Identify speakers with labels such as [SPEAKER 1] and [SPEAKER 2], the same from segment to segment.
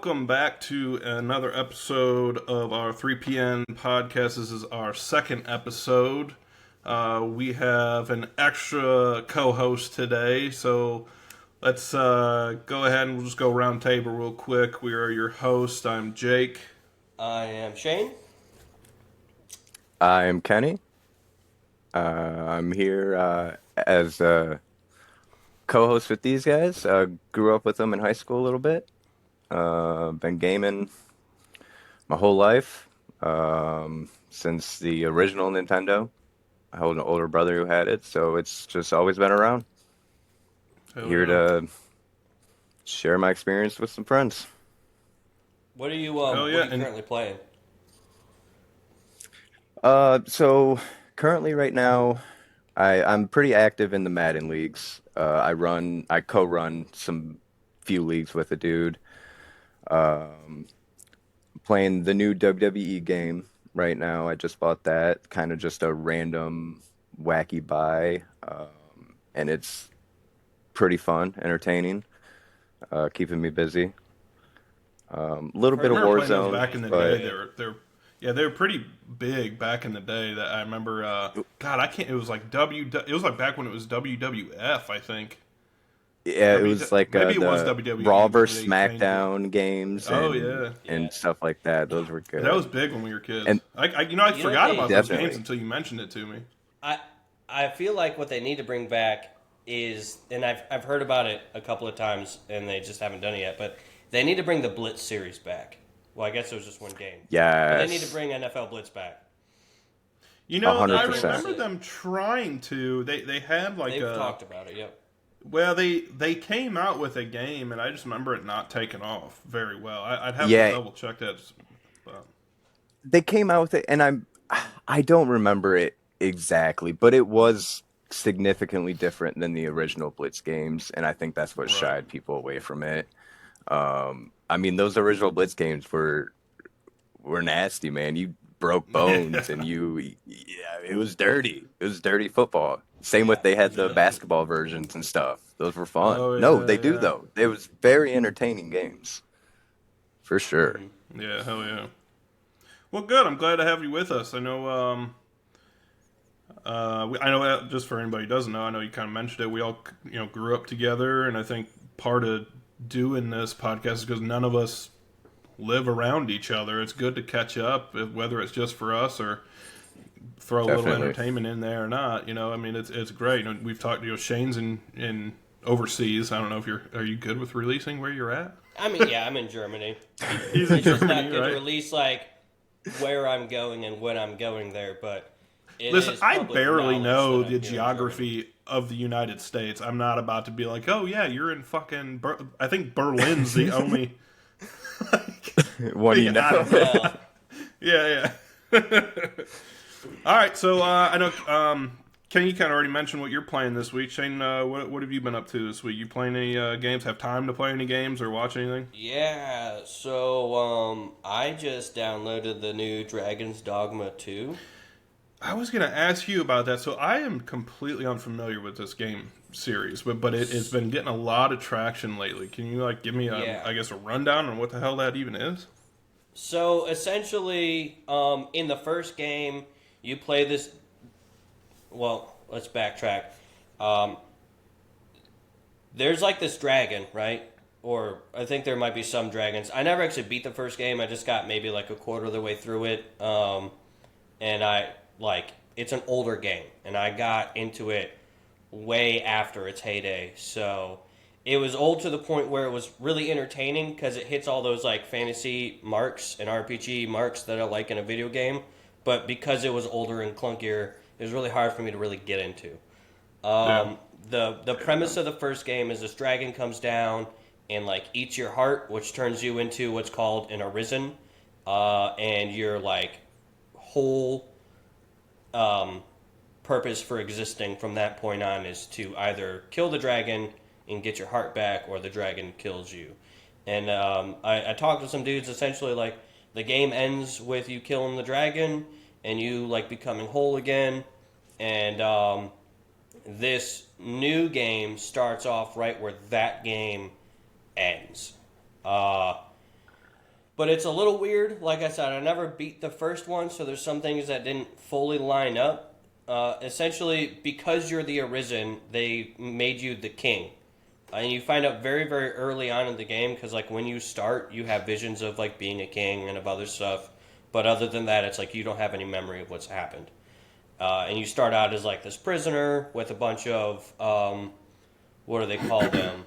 [SPEAKER 1] welcome back to another episode of our 3 p.m. podcast. This is our second episode. We have an extra co-host today, so let's go ahead and we'll just go round table real quick. We are your host. I'm Jake.
[SPEAKER 2] I am Shane.
[SPEAKER 3] I'm Kenny. I'm here as a co-host with these guys. Grew up with them in high school a little bit. Been gaming my whole life since the original Nintendo. I hold an older brother who had it, so it's just always been around. Here to share my experience with some friends.
[SPEAKER 2] What are you currently playing?
[SPEAKER 3] So currently right now, I'm pretty active in the Madden leagues. I co-run some few leagues with a dude. Playing the new WWE game right now. I just bought that, kind of just a random wacky buy, and it's pretty fun, entertaining, keeping me busy. Little bit of
[SPEAKER 1] I remember playing those
[SPEAKER 3] Warzone,
[SPEAKER 1] back in the
[SPEAKER 3] but
[SPEAKER 1] day. They were pretty big back in the day. That I remember. God, I can't. It was like It was like back when it was WWF. I think.
[SPEAKER 3] yeah, it
[SPEAKER 1] W,
[SPEAKER 3] was like
[SPEAKER 1] maybe it was
[SPEAKER 3] the
[SPEAKER 1] WWE.
[SPEAKER 3] Raw
[SPEAKER 1] Maybe
[SPEAKER 3] vs.
[SPEAKER 1] they changed it.
[SPEAKER 3] SmackDown games
[SPEAKER 1] Oh
[SPEAKER 3] and
[SPEAKER 1] yeah.
[SPEAKER 2] Yeah.
[SPEAKER 3] stuff like that. Those were
[SPEAKER 1] That was
[SPEAKER 3] good.
[SPEAKER 1] big when we were kids.
[SPEAKER 3] And
[SPEAKER 1] I forgot about those games
[SPEAKER 3] definitely,
[SPEAKER 1] until you mentioned it to me.
[SPEAKER 2] I feel like what they need to bring back is, and I've heard about it a couple of times, and they just haven't done it yet. But they need to bring the Blitz series back. Well, I guess there was just one game. But they need to
[SPEAKER 3] yes,
[SPEAKER 2] bring NFL Blitz back.
[SPEAKER 1] You
[SPEAKER 3] a
[SPEAKER 1] know,
[SPEAKER 3] hundred
[SPEAKER 1] I
[SPEAKER 3] percent.
[SPEAKER 1] remember them trying to. They had like
[SPEAKER 2] They've
[SPEAKER 1] a.
[SPEAKER 2] talked about it. Yep.
[SPEAKER 1] Well, they came out with a game, and I just remember it not taking off very well. I'd have to
[SPEAKER 3] Yeah,
[SPEAKER 1] double check that. But
[SPEAKER 3] they came out with it, and I don't remember it exactly, but it was significantly different than the original Blitz games, and I think that's what
[SPEAKER 1] right.
[SPEAKER 3] shied people away from it. I mean, those original Blitz games were nasty, man. You broke bones, and yeah, it was dirty. It was dirty football. Same with
[SPEAKER 2] Yeah.
[SPEAKER 3] they had the
[SPEAKER 1] Yeah.
[SPEAKER 3] basketball versions and stuff. Those were fun.
[SPEAKER 1] Oh
[SPEAKER 3] No, they
[SPEAKER 1] yeah,
[SPEAKER 3] do
[SPEAKER 1] yeah,
[SPEAKER 3] though. It was very entertaining games for sure.
[SPEAKER 1] yeah. Hell yeah. Well, good. I'm glad to have you with us. I know. I know. Just for anybody who doesn't know, I know you kind of mentioned it. We all, grew up together, and I think part of doing this podcast is because none of us live around each other. It's good to catch up, whether it's just for us or throw a little
[SPEAKER 3] Definitely.
[SPEAKER 1] entertainment in there or not. I mean, it's great. We've talked. Shane's in overseas. I don't know if are you good with releasing where you're at?
[SPEAKER 2] I mean, yeah, I'm in Germany.
[SPEAKER 1] He's in
[SPEAKER 2] It's just not
[SPEAKER 1] Germany,
[SPEAKER 2] good to
[SPEAKER 1] right?
[SPEAKER 2] release like where I'm going and when I'm going there, but it
[SPEAKER 1] Listen,
[SPEAKER 2] is
[SPEAKER 1] I
[SPEAKER 2] public
[SPEAKER 1] barely
[SPEAKER 2] knowledge
[SPEAKER 1] know
[SPEAKER 2] that I'm
[SPEAKER 1] the
[SPEAKER 2] here in Germany.
[SPEAKER 1] geography of the United States. I'm not about to be like, oh yeah, you're in fucking. I think Berlin's the only.
[SPEAKER 3] What do you
[SPEAKER 1] I
[SPEAKER 3] know?
[SPEAKER 1] don't know.
[SPEAKER 2] Well,
[SPEAKER 1] Yeah, yeah. All right, so I know. Ken, you kind of already mentioned what you're playing this week. Shane, what have you been up to this week? You playing any games? Have time to play any games or watch anything?
[SPEAKER 2] yeah, so I just downloaded the new Dragon's Dogma 2.
[SPEAKER 1] I was going to ask you about that. So I am completely unfamiliar with this game series, but it's been getting a lot of traction lately. Can you give me
[SPEAKER 2] Yeah.
[SPEAKER 1] I guess a rundown on what the hell that even is?
[SPEAKER 2] So essentially, in the first game, you play this. Well, let's backtrack. Um, there's like this dragon, right? Or I think there might be some dragons. I never actually beat the first game. I just got maybe like a quarter of the way through it. And it's an older game, and I got into it way after its heyday. So it was old to the point where it was really entertaining because it hits all those like fantasy marks and RPG marks that I like in a video game. But because it was older and clunkier, it was really hard for me to really get into.
[SPEAKER 1] Yeah.
[SPEAKER 2] The premise of the first game is this dragon comes down and like eats your heart, which turns you into what's called an arisen, and your like whole purpose for existing from that point on is to either kill the dragon and get your heart back, or the dragon kills you. And I talked to some dudes. Essentially, like the game ends with you killing the dragon and you like becoming whole again. And this new game starts off right where that game ends. But it's a little weird. Like I said, I never beat the first one, so there's some things that didn't fully line up. Essentially, because you're the Arisen, they made you the king. And you find out very, very early on in the game, because like when you start, you have visions of like being a king and of other stuff. But other than that, it's like you don't have any memory of what's happened. And you start out as like this prisoner with a bunch of what do they call them?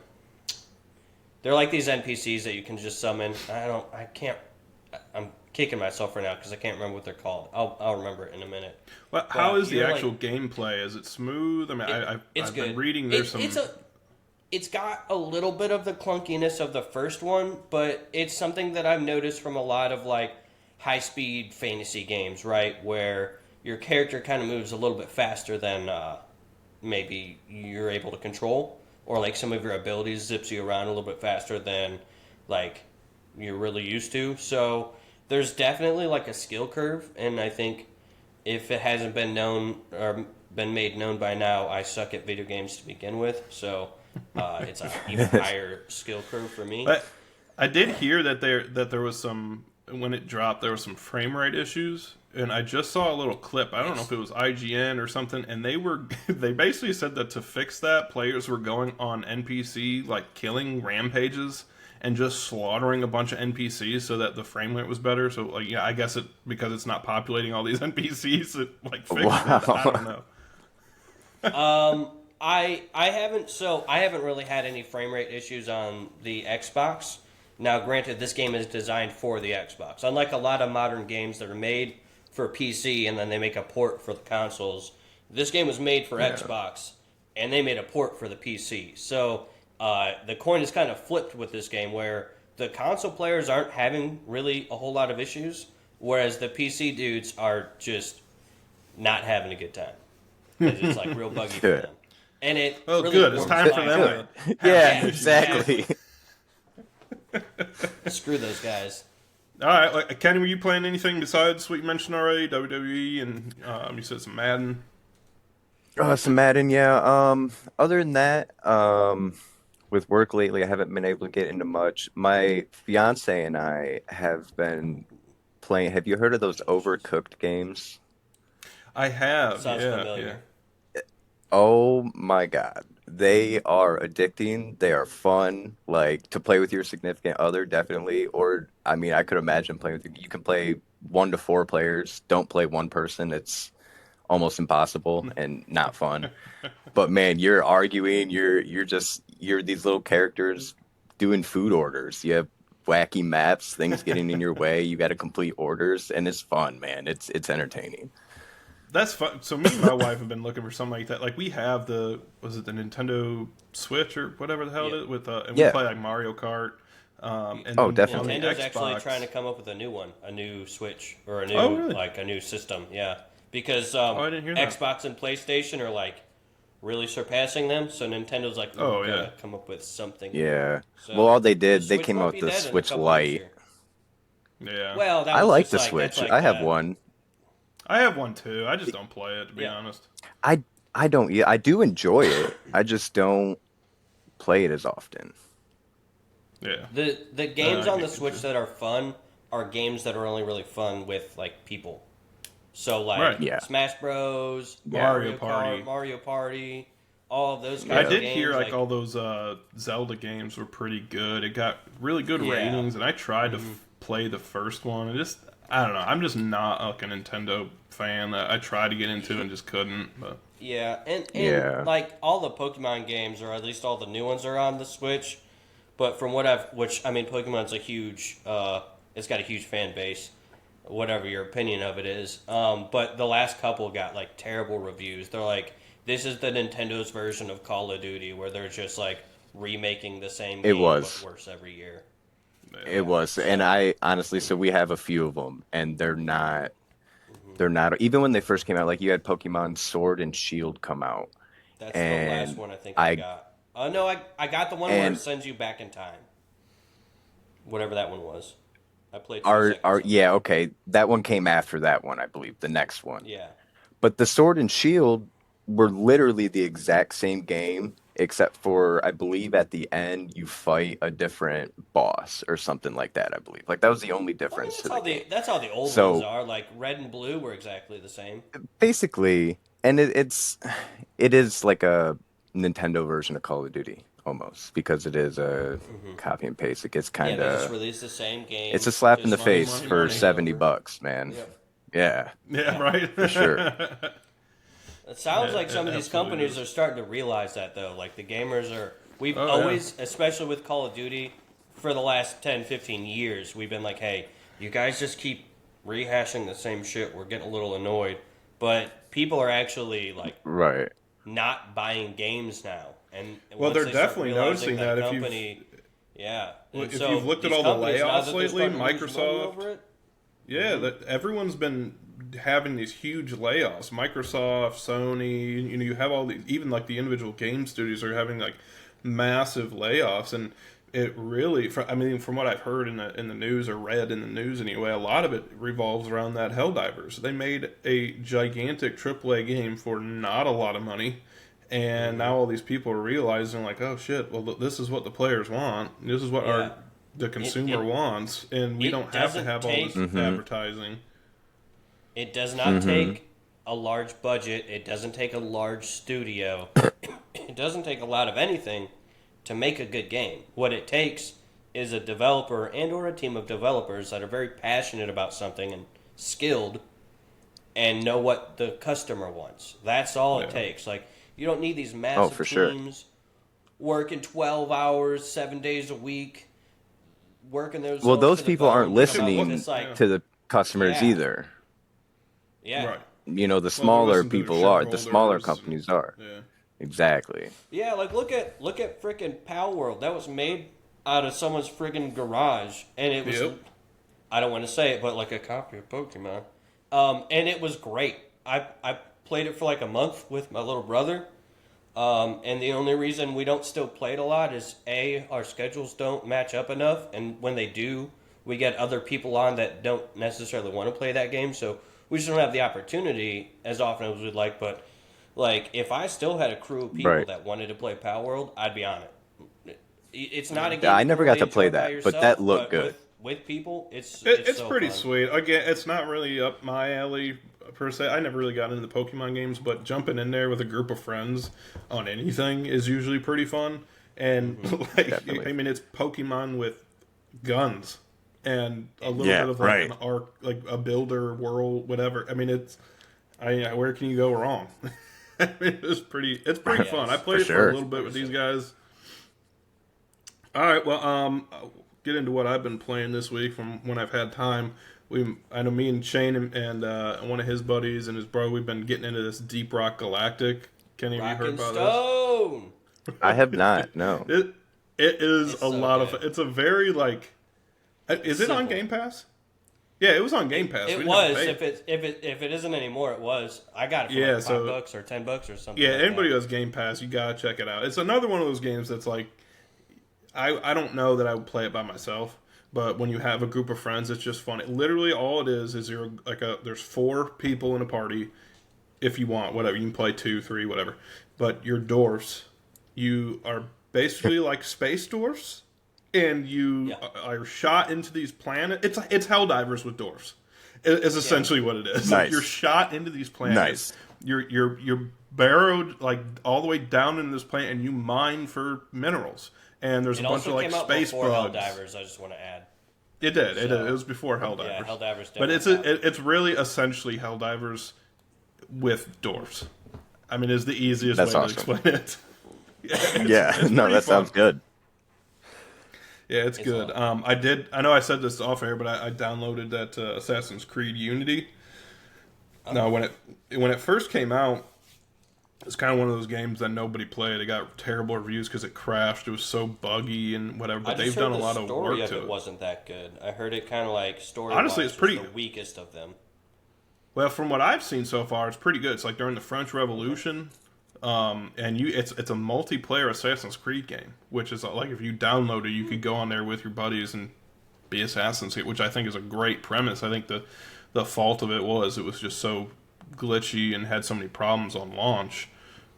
[SPEAKER 2] They're like these NPCs that you can just summon. I'm kicking myself right now because I can't remember what they're called. I'll remember it in a minute.
[SPEAKER 1] Well, how is the actual gameplay? Is it smooth? I mean,
[SPEAKER 2] it's
[SPEAKER 1] I've
[SPEAKER 2] good.
[SPEAKER 1] been reading
[SPEAKER 2] It's got a little bit of the clunkiness of the first one, but it's something that I've noticed from a lot of like high-speed fantasy games, right? Where your character kind of moves a little bit faster than maybe you're able to control, or like some of your abilities zips you around a little bit faster than like you're really used to. So there's definitely like a skill curve, and I think if it hasn't been known or been made known by now, I suck at video games to begin with. So it's an even higher skill curve for me.
[SPEAKER 1] But I did hear that there was some, when it dropped, there was some frame rate issues, and I just saw a little clip. I don't know if it was IGN or something, and they basically said that to fix that, players were going on NPC, like killing rampages and just slaughtering a bunch of NPCs so that the frame rate was better. So like, yeah, I guess because it's not populating all these NPCs, it like fixed it. I don't know.
[SPEAKER 2] I haven't really had any frame rate issues on the Xbox. Now, granted, this game is designed for the Xbox. Unlike a lot of modern games that are made for PC and then they make a port for the consoles, this game was made for Xbox and they made a port for the PC. So the coin is kind of flipped with this game, where the console players aren't having really a whole lot of issues, whereas the PC dudes are just not having a good time. Because it's like real buggy for them. And it
[SPEAKER 1] Well,
[SPEAKER 2] really
[SPEAKER 1] good. It's time for them.
[SPEAKER 3] Yeah, exactly.
[SPEAKER 2] Screw those guys.
[SPEAKER 1] All right, like, Kenny, were you playing anything besides what you mentioned already? WWE and you said some Madden.
[SPEAKER 3] Some Madden, yeah. Other than that, with work lately, I haven't been able to get into much. My fiance and I have been playing. Have you heard of those Overcooked games?
[SPEAKER 1] I have.
[SPEAKER 2] Sounds
[SPEAKER 1] yeah,
[SPEAKER 2] familiar.
[SPEAKER 3] Oh my God. They are addicting. They are fun. Like to play with your significant other, definitely. Or, I mean, I could imagine playing with you can play 1 to 4 players. Don't play one person. It's almost impossible and not fun. But man, you're arguing. You're these little characters doing food orders. You have wacky maps, things getting in your way. You got to complete orders, and it's fun, man. It's entertaining.
[SPEAKER 1] That's fun. So me and my wife have been looking for something like that. Like we have was it the Nintendo Switch or whatever the hell it is with, and we play like Mario Kart. And
[SPEAKER 3] definitely.
[SPEAKER 2] Nintendo's actually trying to come up with a new one, a new Switch or a new like a new system. Yeah, because
[SPEAKER 1] I didn't hear that.
[SPEAKER 2] Xbox and PlayStation are like really surpassing them. So Nintendo's like, come up with something.
[SPEAKER 3] Yeah.
[SPEAKER 2] So
[SPEAKER 3] well, all they did,
[SPEAKER 2] the
[SPEAKER 3] they
[SPEAKER 2] Switch
[SPEAKER 3] came
[SPEAKER 2] won't
[SPEAKER 3] out
[SPEAKER 2] be
[SPEAKER 3] with the
[SPEAKER 2] dead in a
[SPEAKER 3] Switch
[SPEAKER 2] couple years
[SPEAKER 3] Lite.
[SPEAKER 2] here.
[SPEAKER 1] Yeah.
[SPEAKER 2] Well, that
[SPEAKER 3] I
[SPEAKER 2] was
[SPEAKER 3] like
[SPEAKER 2] just
[SPEAKER 3] the
[SPEAKER 2] like,
[SPEAKER 3] Switch.
[SPEAKER 2] that's like
[SPEAKER 3] I have
[SPEAKER 2] that.
[SPEAKER 3] one.
[SPEAKER 1] I have one too. I just don't play it, to be honest.
[SPEAKER 3] I don't. Yeah, I do enjoy it. I just don't play it as often.
[SPEAKER 1] Yeah.
[SPEAKER 2] The games on the
[SPEAKER 1] get
[SPEAKER 2] Switch
[SPEAKER 1] you.
[SPEAKER 2] that are fun are games that are only really fun with like people. So like
[SPEAKER 1] Right.
[SPEAKER 2] Smash Bros,
[SPEAKER 1] Mario
[SPEAKER 2] Kart,
[SPEAKER 1] Party.
[SPEAKER 2] Mario Party, all of those kinds
[SPEAKER 1] I
[SPEAKER 2] of
[SPEAKER 1] did
[SPEAKER 2] games.
[SPEAKER 1] hear like all those Zelda games were pretty good. It got really good
[SPEAKER 2] Yeah.
[SPEAKER 1] ratings, and I tried to play the first one. And just I don't know. I'm just not like a Nintendo fan. I tried to get into and just couldn't. But
[SPEAKER 2] Yeah, and
[SPEAKER 3] Yeah.
[SPEAKER 2] like all the Pokemon games, or at least all the new ones, are on the Switch. But from what Pokemon's a huge, it's got a huge fan base, whatever your opinion of it is. But the last couple got like terrible reviews. They're like, this is the Nintendo's version of Call of Duty, where they're just like remaking the same game but worse every year.
[SPEAKER 3] It was, and I honestly, so we have a few of them, and they're not. They're not. Even when they first came out, like you had Pokemon Sword and Shield come out.
[SPEAKER 2] That's
[SPEAKER 3] And
[SPEAKER 2] the last one I think I got. No, I got the one where
[SPEAKER 3] and-
[SPEAKER 2] it sends you back in time. Whatever that one was. I played 2
[SPEAKER 3] Our
[SPEAKER 2] seconds of it.
[SPEAKER 3] yeah, okay. That one came after that one, I believe, the next one.
[SPEAKER 2] Yeah.
[SPEAKER 3] But the Sword and Shield were literally the exact same game, except for I believe at the end you fight a different boss or something like that. I believe like that was the only
[SPEAKER 2] Well, I mean,
[SPEAKER 3] difference to the game.
[SPEAKER 2] that's how the old ones
[SPEAKER 3] So
[SPEAKER 2] are. Like red and blue were exactly the same.
[SPEAKER 3] basically, and it is like a Nintendo version of Call of Duty almost because it is a
[SPEAKER 2] Hmm.
[SPEAKER 3] copy and paste. It gets
[SPEAKER 2] Yeah,
[SPEAKER 3] kind
[SPEAKER 2] they just
[SPEAKER 3] of
[SPEAKER 2] released the same
[SPEAKER 3] it's a
[SPEAKER 2] game,
[SPEAKER 3] slap in the
[SPEAKER 2] just
[SPEAKER 1] Money,
[SPEAKER 3] face
[SPEAKER 1] money,
[SPEAKER 3] for
[SPEAKER 1] money.
[SPEAKER 2] remade
[SPEAKER 3] 70
[SPEAKER 2] over.
[SPEAKER 3] bucks, man.
[SPEAKER 2] Yep.
[SPEAKER 3] Yeah,
[SPEAKER 1] Yeah,
[SPEAKER 2] Yeah.
[SPEAKER 1] right.
[SPEAKER 3] for sure.
[SPEAKER 2] It sounds like some
[SPEAKER 1] It
[SPEAKER 2] of these
[SPEAKER 1] absolutely
[SPEAKER 2] companies
[SPEAKER 1] is.
[SPEAKER 2] are starting to realize that, though. Like, the gamers are. We've
[SPEAKER 1] Oh yeah.
[SPEAKER 2] always, especially with Call of Duty, for the last 10, 15 years, we've been like, hey, you guys just keep rehashing the same shit. We're getting a little annoyed. But people are actually, like,
[SPEAKER 3] Right.
[SPEAKER 2] not buying games now. And
[SPEAKER 1] Well,
[SPEAKER 2] once
[SPEAKER 1] they're
[SPEAKER 2] they start
[SPEAKER 1] definitely
[SPEAKER 2] realizing
[SPEAKER 1] noticing
[SPEAKER 2] that
[SPEAKER 1] that if you've
[SPEAKER 2] company. Yeah.
[SPEAKER 1] well,
[SPEAKER 2] And
[SPEAKER 1] if you've
[SPEAKER 2] so
[SPEAKER 1] looked at
[SPEAKER 2] these
[SPEAKER 1] all the
[SPEAKER 2] companies, now
[SPEAKER 1] layoffs
[SPEAKER 2] that they're
[SPEAKER 1] lately,
[SPEAKER 2] starting to lose money
[SPEAKER 1] Microsoft,
[SPEAKER 2] over it.
[SPEAKER 1] yeah, that everyone's been having these huge layoffs. Microsoft, Sony, you have all these, even like the individual game studios are having like massive layoffs, and it really, I mean, from what I've heard in the news or read in the news anyway, a lot of it revolves around that Helldivers. They made a gigantic AAA game for not a lot of money. And
[SPEAKER 2] Hmm.
[SPEAKER 1] now all these people are realizing, like, oh shit, well, this is what the players want. This is what
[SPEAKER 2] Yeah.
[SPEAKER 1] the
[SPEAKER 2] It,
[SPEAKER 1] consumer
[SPEAKER 2] it,
[SPEAKER 1] wants, and we
[SPEAKER 2] it
[SPEAKER 1] don't have to
[SPEAKER 2] doesn't
[SPEAKER 1] have all this
[SPEAKER 2] take
[SPEAKER 3] Mm-hmm.
[SPEAKER 1] advertising.
[SPEAKER 2] It does not
[SPEAKER 3] Mm-hmm.
[SPEAKER 2] take a large budget. It doesn't take a large studio. It doesn't take a lot of anything to make a good game. What it takes is a developer and or a team of developers that are very passionate about something and skilled and know what the customer wants. That's all it
[SPEAKER 1] Yeah.
[SPEAKER 2] takes. Like you don't need these
[SPEAKER 3] Oh,
[SPEAKER 2] massive
[SPEAKER 3] for sure.
[SPEAKER 2] teams working 12 hours, 7 days a week, working
[SPEAKER 3] Well,
[SPEAKER 2] themselves
[SPEAKER 3] those
[SPEAKER 2] to the
[SPEAKER 3] people aren't
[SPEAKER 2] bone to come up with
[SPEAKER 3] listening
[SPEAKER 2] this like
[SPEAKER 1] Yeah.
[SPEAKER 3] to the customers
[SPEAKER 2] yeah,
[SPEAKER 3] either.
[SPEAKER 2] yeah.
[SPEAKER 1] Right.
[SPEAKER 3] You know,
[SPEAKER 1] Well, they're listening to their
[SPEAKER 3] the smaller
[SPEAKER 1] shareholders.
[SPEAKER 3] companies are.
[SPEAKER 1] Yeah.
[SPEAKER 3] Exactly.
[SPEAKER 2] Yeah, like look at freaking Pal World. That was made out of someone's freaking garage, and it was
[SPEAKER 1] Yep.
[SPEAKER 2] I don't want to say it, but like a copy of Pokemon. And it was great. I played it for like a month with my little brother. And the only reason we don't still play it a lot is A, our schedules don't match up enough, and when they do, we get other people on that don't necessarily want to play that game, so we just don't have the opportunity as often as we'd like. But like, if I still had a crew of people
[SPEAKER 3] Right.
[SPEAKER 2] that wanted to play Power World, I'd be on it. It's not a game
[SPEAKER 3] Yeah, I
[SPEAKER 2] you can
[SPEAKER 3] never got
[SPEAKER 2] really
[SPEAKER 3] to play
[SPEAKER 2] enjoy by
[SPEAKER 3] that, but that
[SPEAKER 2] yourself,
[SPEAKER 3] looked
[SPEAKER 2] but
[SPEAKER 3] good.
[SPEAKER 2] with people, it's
[SPEAKER 1] It's
[SPEAKER 2] so
[SPEAKER 1] pretty
[SPEAKER 2] fun.
[SPEAKER 1] sweet. Again, it's not really up my alley per se. I never really got into the Pokemon games, but jumping in there with a group of friends on anything is usually pretty fun. And like,
[SPEAKER 3] Definitely.
[SPEAKER 1] I mean, it's Pokemon with guns and a little
[SPEAKER 3] Yeah,
[SPEAKER 1] bit of like
[SPEAKER 3] right.
[SPEAKER 1] an arc, like a builder world, whatever. I mean, where can you go wrong? I mean, it's pretty
[SPEAKER 2] Yeah,
[SPEAKER 1] fun. I
[SPEAKER 2] it's-
[SPEAKER 1] played
[SPEAKER 3] For
[SPEAKER 1] it for
[SPEAKER 3] sure.
[SPEAKER 1] a little bit with these guys. All right, well, I'll get into what I've been playing this week from when I've had time. I know me and Shane and one of his buddies and his bro, we've been getting into this Deep Rock Galactic. Kenny, have you heard
[SPEAKER 2] Rock and
[SPEAKER 1] about
[SPEAKER 2] Stone.
[SPEAKER 3] I have not. No.
[SPEAKER 1] this? It is
[SPEAKER 2] It's
[SPEAKER 1] a
[SPEAKER 2] so
[SPEAKER 1] lot of
[SPEAKER 2] good.
[SPEAKER 1] fun. It's a very like, is it on
[SPEAKER 2] Simple.
[SPEAKER 1] Game Pass? Yeah, it was on Game Pass. We
[SPEAKER 2] It
[SPEAKER 1] didn't have to
[SPEAKER 2] was.
[SPEAKER 1] pay.
[SPEAKER 2] If it isn't anymore, it was. I got it for
[SPEAKER 1] Yeah,
[SPEAKER 2] like
[SPEAKER 1] so-
[SPEAKER 2] $5 or $10 or something.
[SPEAKER 1] Yeah,
[SPEAKER 2] like
[SPEAKER 1] anybody who
[SPEAKER 2] that.
[SPEAKER 1] has Game Pass, you gotta check it out. It's another one of those games that's like, I don't know that I would play it by myself, but when you have a group of friends, it's just fun. Literally, all it is you're like there's 4 people in a party. If you want, whatever, you can play 2, 3, whatever. But you're dwarfs. You are basically like space dwarfs, and you
[SPEAKER 2] Yeah.
[SPEAKER 1] are shot into these planets. It's Helldivers with dwarfs. Is essentially what it is. Like,
[SPEAKER 3] Nice.
[SPEAKER 1] you're shot into these planets.
[SPEAKER 3] Nice.
[SPEAKER 1] You're burrowed like all the way down in this planet, and you mine for minerals. And there's
[SPEAKER 2] It
[SPEAKER 1] a bunch
[SPEAKER 2] also
[SPEAKER 1] of like
[SPEAKER 2] came out
[SPEAKER 1] space
[SPEAKER 2] before
[SPEAKER 1] bugs.
[SPEAKER 2] Helldivers. I just want to add.
[SPEAKER 1] It did. It did.
[SPEAKER 2] So,
[SPEAKER 1] It was before
[SPEAKER 2] Yeah,
[SPEAKER 1] Helldivers.
[SPEAKER 2] Helldivers.
[SPEAKER 1] But
[SPEAKER 2] definitely got it.
[SPEAKER 1] it's really essentially Helldivers with dwarfs. I mean, it's the easiest
[SPEAKER 3] That's
[SPEAKER 1] way
[SPEAKER 3] awesome.
[SPEAKER 1] to explain it.
[SPEAKER 3] Yeah.
[SPEAKER 1] it's
[SPEAKER 3] No,
[SPEAKER 1] pretty
[SPEAKER 3] that sounds
[SPEAKER 1] fun.
[SPEAKER 3] good.
[SPEAKER 1] Yeah, it's
[SPEAKER 2] It's
[SPEAKER 1] good.
[SPEAKER 2] fun.
[SPEAKER 1] I know I said this off air, but I downloaded that Assassin's Creed Unity. Now, when it first came out, it's kind of one of those games that nobody played. It got terrible reviews because it crashed. It was so buggy and whatever.
[SPEAKER 2] I
[SPEAKER 1] But
[SPEAKER 2] just
[SPEAKER 1] they've
[SPEAKER 2] heard
[SPEAKER 1] done a
[SPEAKER 2] the
[SPEAKER 1] lot of
[SPEAKER 2] story
[SPEAKER 1] work
[SPEAKER 2] of
[SPEAKER 1] to
[SPEAKER 2] it
[SPEAKER 1] it.
[SPEAKER 2] wasn't that good. I heard it kind of like story.
[SPEAKER 1] Honestly, it's pretty-
[SPEAKER 2] the weakest of them.
[SPEAKER 1] Well, from what I've seen so far, it's pretty good. It's like during the French Revolution, and it's a multiplayer Assassin's Creed game, which is like if you download it, you could go on there with your buddies and be assassins, which I think is a great premise. I think the fault of it was just so glitchy and had so many problems on launch.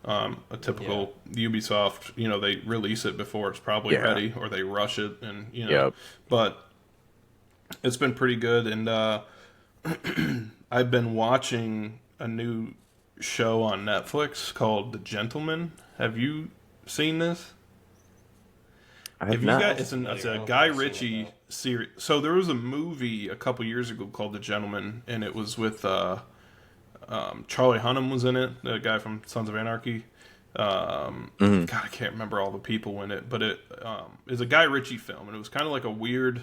[SPEAKER 1] A typical Ubisoft, they release it before it's probably
[SPEAKER 3] Yeah.
[SPEAKER 1] ready, or they rush it, and
[SPEAKER 3] Yep.
[SPEAKER 1] but it's been pretty good. And I've been watching a new show on Netflix called The Gentleman. Have you seen this?
[SPEAKER 3] I have
[SPEAKER 1] If you
[SPEAKER 3] not.
[SPEAKER 1] got, it's a Guy Ritchie series. So there was a movie a couple years ago called The Gentleman, and it was with Charlie Hunnam was in it, the guy from Sons of Anarchy. God, I can't remember all the people in it, but it is a Guy Ritchie film, and it was kind of like a weird,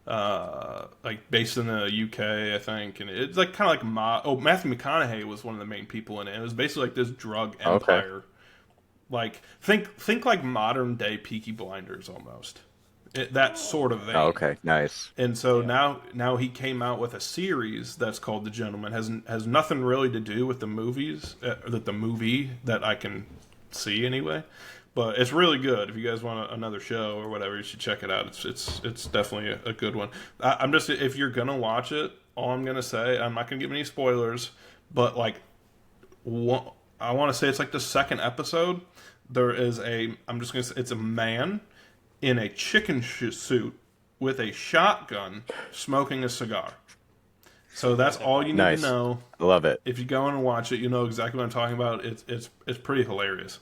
[SPEAKER 1] like based in the UK, I think, and it's like kind of like Matthew McConaughey was one of the main people in it. It was basically like this drug
[SPEAKER 3] Okay.
[SPEAKER 1] empire. Like think like modern day Peaky Blinders almost. That sort of vein.
[SPEAKER 3] Oh, okay. Nice.
[SPEAKER 1] And so now he came out with a series that's called The Gentleman. Has nothing really to do with the movies, the movie that I can see anyway. But it's really good. If you guys want another show or whatever, you should check it out. It's definitely a good one. I'm just, if you're gonna watch it, all I'm gonna say, I'm not gonna give any spoilers, but like I want to say it's like the second episode. There is I'm just gonna say it's a man in a chicken suit with a shotgun smoking a cigar. So that's all you need
[SPEAKER 3] Nice.
[SPEAKER 1] to know.
[SPEAKER 3] I love it.
[SPEAKER 1] If you go in and watch it, you know exactly what I'm talking about. It's pretty hilarious.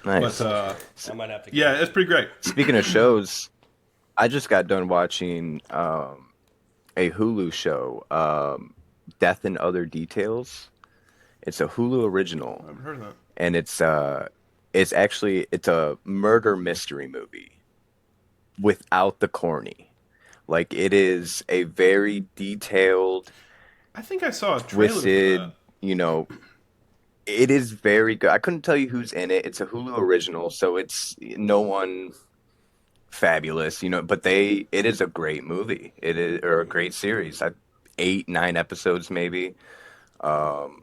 [SPEAKER 3] Nice.
[SPEAKER 1] But
[SPEAKER 2] I might have to.
[SPEAKER 1] yeah, it's pretty great.
[SPEAKER 3] Speaking of shows, I just got done watching a Hulu show, Death and Other Details. It's a Hulu original,
[SPEAKER 1] I haven't heard of that.
[SPEAKER 3] and it's a murder mystery movie without the corny. Like, it is a very detailed,
[SPEAKER 1] I think I saw a trailer for
[SPEAKER 3] twisted,
[SPEAKER 1] that.
[SPEAKER 3] it is very good. I couldn't tell you who's in it. It's a Hulu original, so it's no one fabulous, but it is a great movie. It is, or a great series. 8, 9 episodes maybe.
[SPEAKER 1] Oh,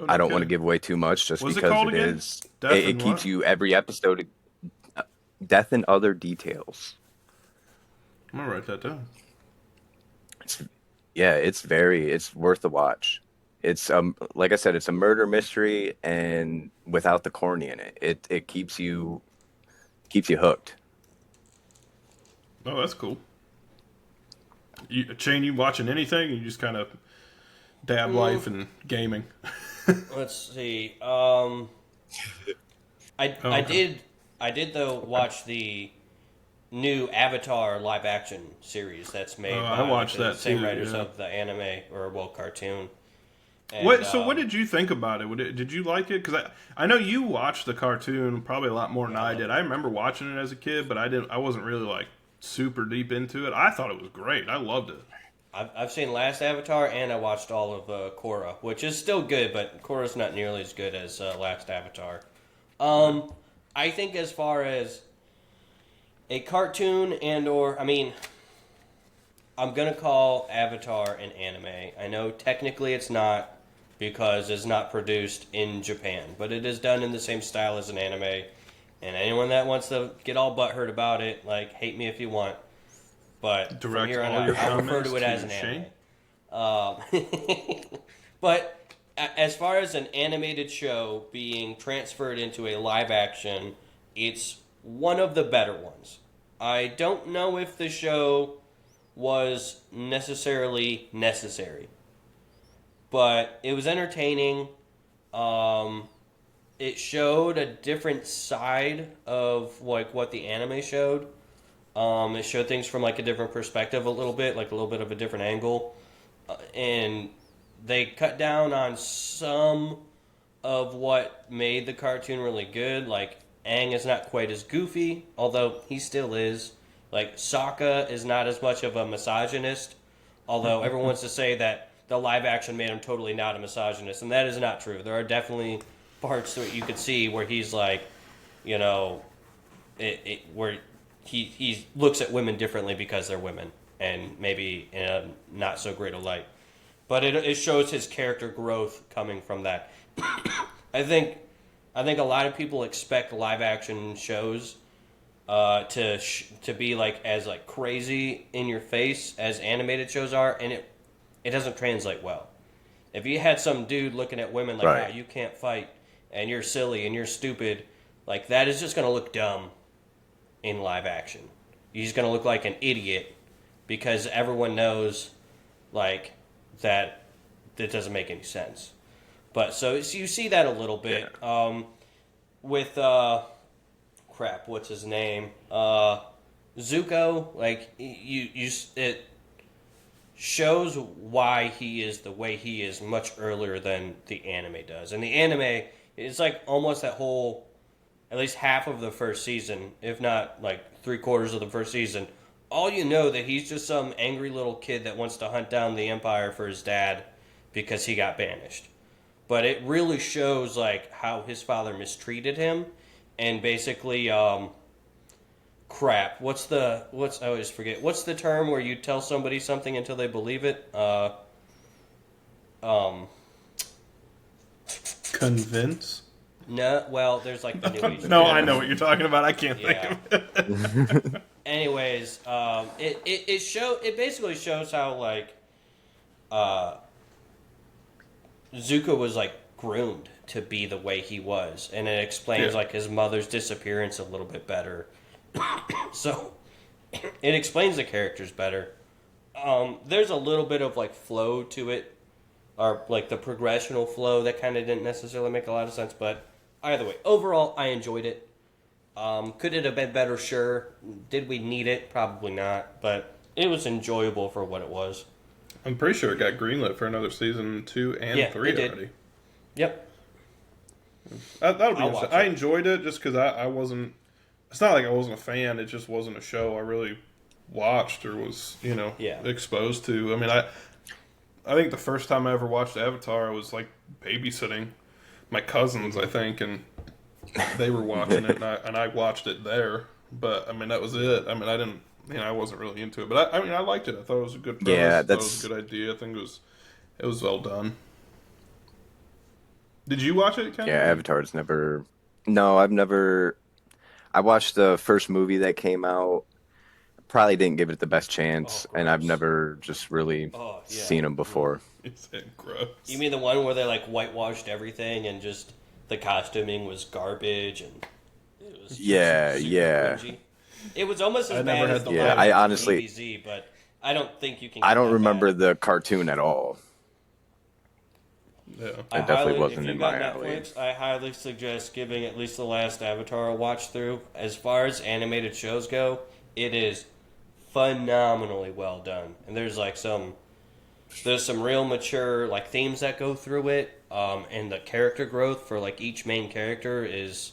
[SPEAKER 3] I
[SPEAKER 1] no
[SPEAKER 3] don't want to
[SPEAKER 1] kidding.
[SPEAKER 3] give away too much just
[SPEAKER 1] What's it
[SPEAKER 3] because
[SPEAKER 1] called
[SPEAKER 3] it
[SPEAKER 1] again?
[SPEAKER 3] is.
[SPEAKER 1] Death
[SPEAKER 3] It
[SPEAKER 1] and
[SPEAKER 3] keeps
[SPEAKER 1] what?
[SPEAKER 3] you every episode. Death and Other Details.
[SPEAKER 1] I'm gonna write that down.
[SPEAKER 3] It's it's worth the watch. It's like I said, it's a murder mystery and without the corny in it. It keeps you hooked.
[SPEAKER 1] Oh, that's cool. Shane, you watching anything? You just kind of dab life and gaming.
[SPEAKER 2] Let's see. I
[SPEAKER 1] okay.
[SPEAKER 2] I did though watch the new Avatar live action series that's made
[SPEAKER 1] I
[SPEAKER 2] by
[SPEAKER 1] watched
[SPEAKER 2] the
[SPEAKER 1] that
[SPEAKER 2] same
[SPEAKER 1] too,
[SPEAKER 2] writers
[SPEAKER 1] yeah.
[SPEAKER 2] of the anime or cartoon. And
[SPEAKER 1] What did you think about it? Did you like it? Because I know you watched the cartoon probably a lot more than I did. I remember watching it as a kid, but I wasn't really like super deep into it. I thought it was great. I loved it.
[SPEAKER 2] I've seen Last Avatar and I watched all of Korra, which is still good, but Korra's not nearly as good as Last Avatar. I think as far as a cartoon I'm gonna call Avatar an anime. I know technically it's not because it's not produced in Japan, but it is done in the same style as an anime. And anyone that wants to get all butthurt about it, like hate me if you want, but from
[SPEAKER 1] Direct
[SPEAKER 2] here on
[SPEAKER 1] all
[SPEAKER 2] out,
[SPEAKER 1] your
[SPEAKER 2] I refer
[SPEAKER 1] comments
[SPEAKER 2] to it as
[SPEAKER 1] to
[SPEAKER 2] an
[SPEAKER 1] Shane.
[SPEAKER 2] anime. But as far as an animated show being transferred into a live action, it's one of the better ones. I don't know if the show was necessarily necessary, but it was entertaining. It showed a different side of like what the anime showed. It showed things from like a different perspective a little bit, like a little bit of a different angle, and they cut down on some of what made the cartoon really good. Like Aang is not quite as goofy, although he still is. Like Sokka is not as much of a misogynist, although everyone wants to say that the live action made him totally not a misogynist, and that is not true. There are definitely parts that you could see where he's like, you know, where he looks at women differently because they're women, and maybe in a not so great a light. But it shows his character growth coming from that. I think a lot of people expect live action shows to be like as like crazy in your face as animated shows are, and it doesn't translate well. If you had some dude looking at women like,
[SPEAKER 3] Right.
[SPEAKER 2] you can't fight, and you're silly and you're stupid, like that is just going to look dumb in live action. He's going to look like an idiot because everyone knows, like, that doesn't make any sense. But so you see that a little bit with crap. What's his name? Zuko. Like it shows why he is the way he is much earlier than the anime does. And the anime is like almost that whole, at least half of the first season, if not like 3/4 of the first season. All you know that he's just some angry little kid that wants to hunt down the Empire for his dad because he got banished. But it really shows like how his father mistreated him, and basically, crap. I always forget. What's the term where you tell somebody something until they believe it?
[SPEAKER 1] Convince?
[SPEAKER 2] No. Well, there's like the new age.
[SPEAKER 1] No, I know what you're talking about. I can't think of it.
[SPEAKER 2] Anyways, it basically shows how like Zuko was like groomed to be the way he was, and it explains like his mother's disappearance a little bit better. So it explains the characters better. There's a little bit of like flow to it, or like the progressional flow that kind of didn't necessarily make a lot of sense. But either way, overall, I enjoyed it. Could it have been better? Sure. Did we need it? Probably not. But it was enjoyable for what it was.
[SPEAKER 1] I'm pretty sure it got greenlit for another season 2 and 3
[SPEAKER 2] it did.
[SPEAKER 1] already.
[SPEAKER 2] Yep.
[SPEAKER 1] That'll be
[SPEAKER 2] I'll
[SPEAKER 1] interesting.
[SPEAKER 2] watch
[SPEAKER 1] I
[SPEAKER 2] it.
[SPEAKER 1] enjoyed it just because I wasn't. It's not like I wasn't a fan. It just wasn't a show I really watched or was exposed to. I mean, I think the first time I ever watched Avatar, I was like babysitting my cousins, I think, and they were watching it, and I watched it there. But I mean, that was it. I mean, I didn't. I wasn't really into it, but I mean, I liked it. I thought it was a good premise.
[SPEAKER 3] Yeah,
[SPEAKER 1] I thought it was a good idea. I think it was well done. Did you watch it, Ken?
[SPEAKER 3] Yeah, Avatar's never. No, I've never. I watched the first movie that came out. Probably didn't give it the best chance, and I've
[SPEAKER 2] gross.
[SPEAKER 3] never just really seen them before.
[SPEAKER 1] It's gross.
[SPEAKER 2] You mean the one where they like whitewashed everything and just the costuming was garbage and it was
[SPEAKER 3] Yeah,
[SPEAKER 2] super
[SPEAKER 3] yeah.
[SPEAKER 2] cringy? It was almost as
[SPEAKER 1] I never
[SPEAKER 2] bad
[SPEAKER 1] had
[SPEAKER 2] as the
[SPEAKER 1] the
[SPEAKER 2] live
[SPEAKER 3] I
[SPEAKER 2] action
[SPEAKER 3] honestly-
[SPEAKER 2] DBZ, but I don't think you can.
[SPEAKER 3] I
[SPEAKER 2] get
[SPEAKER 3] don't
[SPEAKER 2] that
[SPEAKER 3] remember
[SPEAKER 2] bad.
[SPEAKER 3] the cartoon at all.
[SPEAKER 1] Yeah.
[SPEAKER 2] I
[SPEAKER 3] It definitely
[SPEAKER 2] highly-
[SPEAKER 3] wasn't
[SPEAKER 2] if
[SPEAKER 3] in
[SPEAKER 2] you got
[SPEAKER 3] my alley.
[SPEAKER 2] Netflix, I highly suggest giving at least the last Avatar a watch through. As far as animated shows go, it is phenomenally well done, and there's some real mature like themes that go through it, and the character growth for like each main character is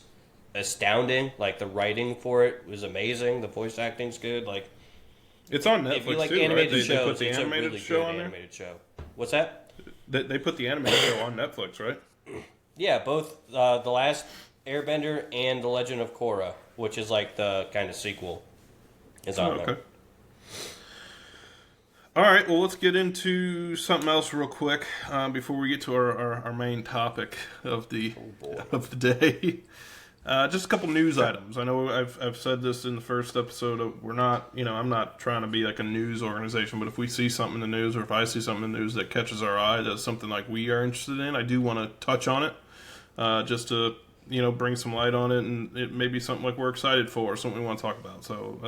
[SPEAKER 2] astounding. Like the writing for it was amazing, the voice acting's good. Like
[SPEAKER 1] It's on Netflix
[SPEAKER 2] if you like
[SPEAKER 1] too, right?
[SPEAKER 2] animated
[SPEAKER 1] They
[SPEAKER 2] shows,
[SPEAKER 1] put the
[SPEAKER 2] it's
[SPEAKER 1] animated
[SPEAKER 2] a really
[SPEAKER 1] show
[SPEAKER 2] good
[SPEAKER 1] on there.
[SPEAKER 2] animated show. What's that?
[SPEAKER 1] They put the animated show on Netflix, right?
[SPEAKER 2] Yeah, both The Last Airbender and The Legend of Korra, which is like the kind of sequel, is on there.
[SPEAKER 1] All right, well, let's get into something else real quick before we get to our main topic of the day. Just a couple news items. I know I've said this in the first episode. We're not, I'm not trying to be like a news organization, but if we see something in the news, or if I see something in the news that catches our eye, that's something like we are interested in, I do want to touch on it, just to bring some light on it, and it may be something like we're excited for, or something we want to talk about. So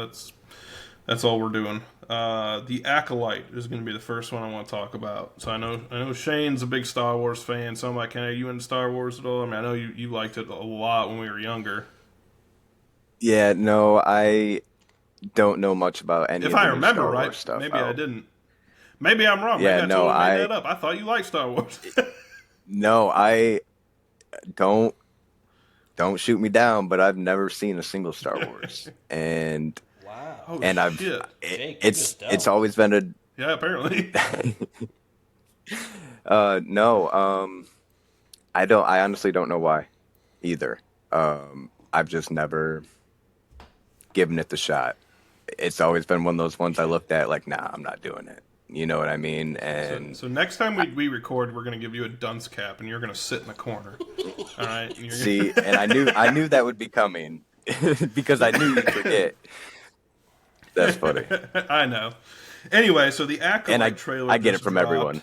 [SPEAKER 1] that's all we're doing. The Acolyte is going to be the first one I want to talk about. So I know Shane's a big Star Wars fan, so I'm like, are you into Star Wars at all? I mean, I know you liked it a lot when we were younger.
[SPEAKER 3] Yeah, no, I don't know much about any
[SPEAKER 1] If
[SPEAKER 3] of the
[SPEAKER 1] I
[SPEAKER 3] new
[SPEAKER 1] remember
[SPEAKER 3] Star
[SPEAKER 1] right,
[SPEAKER 3] Wars stuff.
[SPEAKER 1] maybe I didn't. Maybe I'm wrong.
[SPEAKER 3] Yeah,
[SPEAKER 1] Maybe I
[SPEAKER 3] no,
[SPEAKER 1] totally made
[SPEAKER 3] I-
[SPEAKER 1] that up. I thought you liked Star Wars.
[SPEAKER 3] No, I don't shoot me down, but I've never seen a single Star Wars. And
[SPEAKER 2] Wow.
[SPEAKER 1] Oh,
[SPEAKER 3] I've
[SPEAKER 1] shit.
[SPEAKER 2] Jake, you
[SPEAKER 3] it's
[SPEAKER 2] just
[SPEAKER 3] always been a
[SPEAKER 1] Yeah, apparently.
[SPEAKER 3] no, I honestly don't know why either. I've just never given it the shot. It's always been one of those ones I looked at like, nah, I'm not doing it. You know what I mean? And
[SPEAKER 1] So next time we record, we're going to give you a dunce cap, and you're going to sit in the corner. All right? And you're
[SPEAKER 3] see, and I knew that would be coming because I knew you'd forget. That's funny.
[SPEAKER 1] I know. Anyway, so the Acolyte
[SPEAKER 3] And
[SPEAKER 1] trailer
[SPEAKER 3] I get it
[SPEAKER 1] just
[SPEAKER 3] from
[SPEAKER 1] dropped.
[SPEAKER 3] everyone.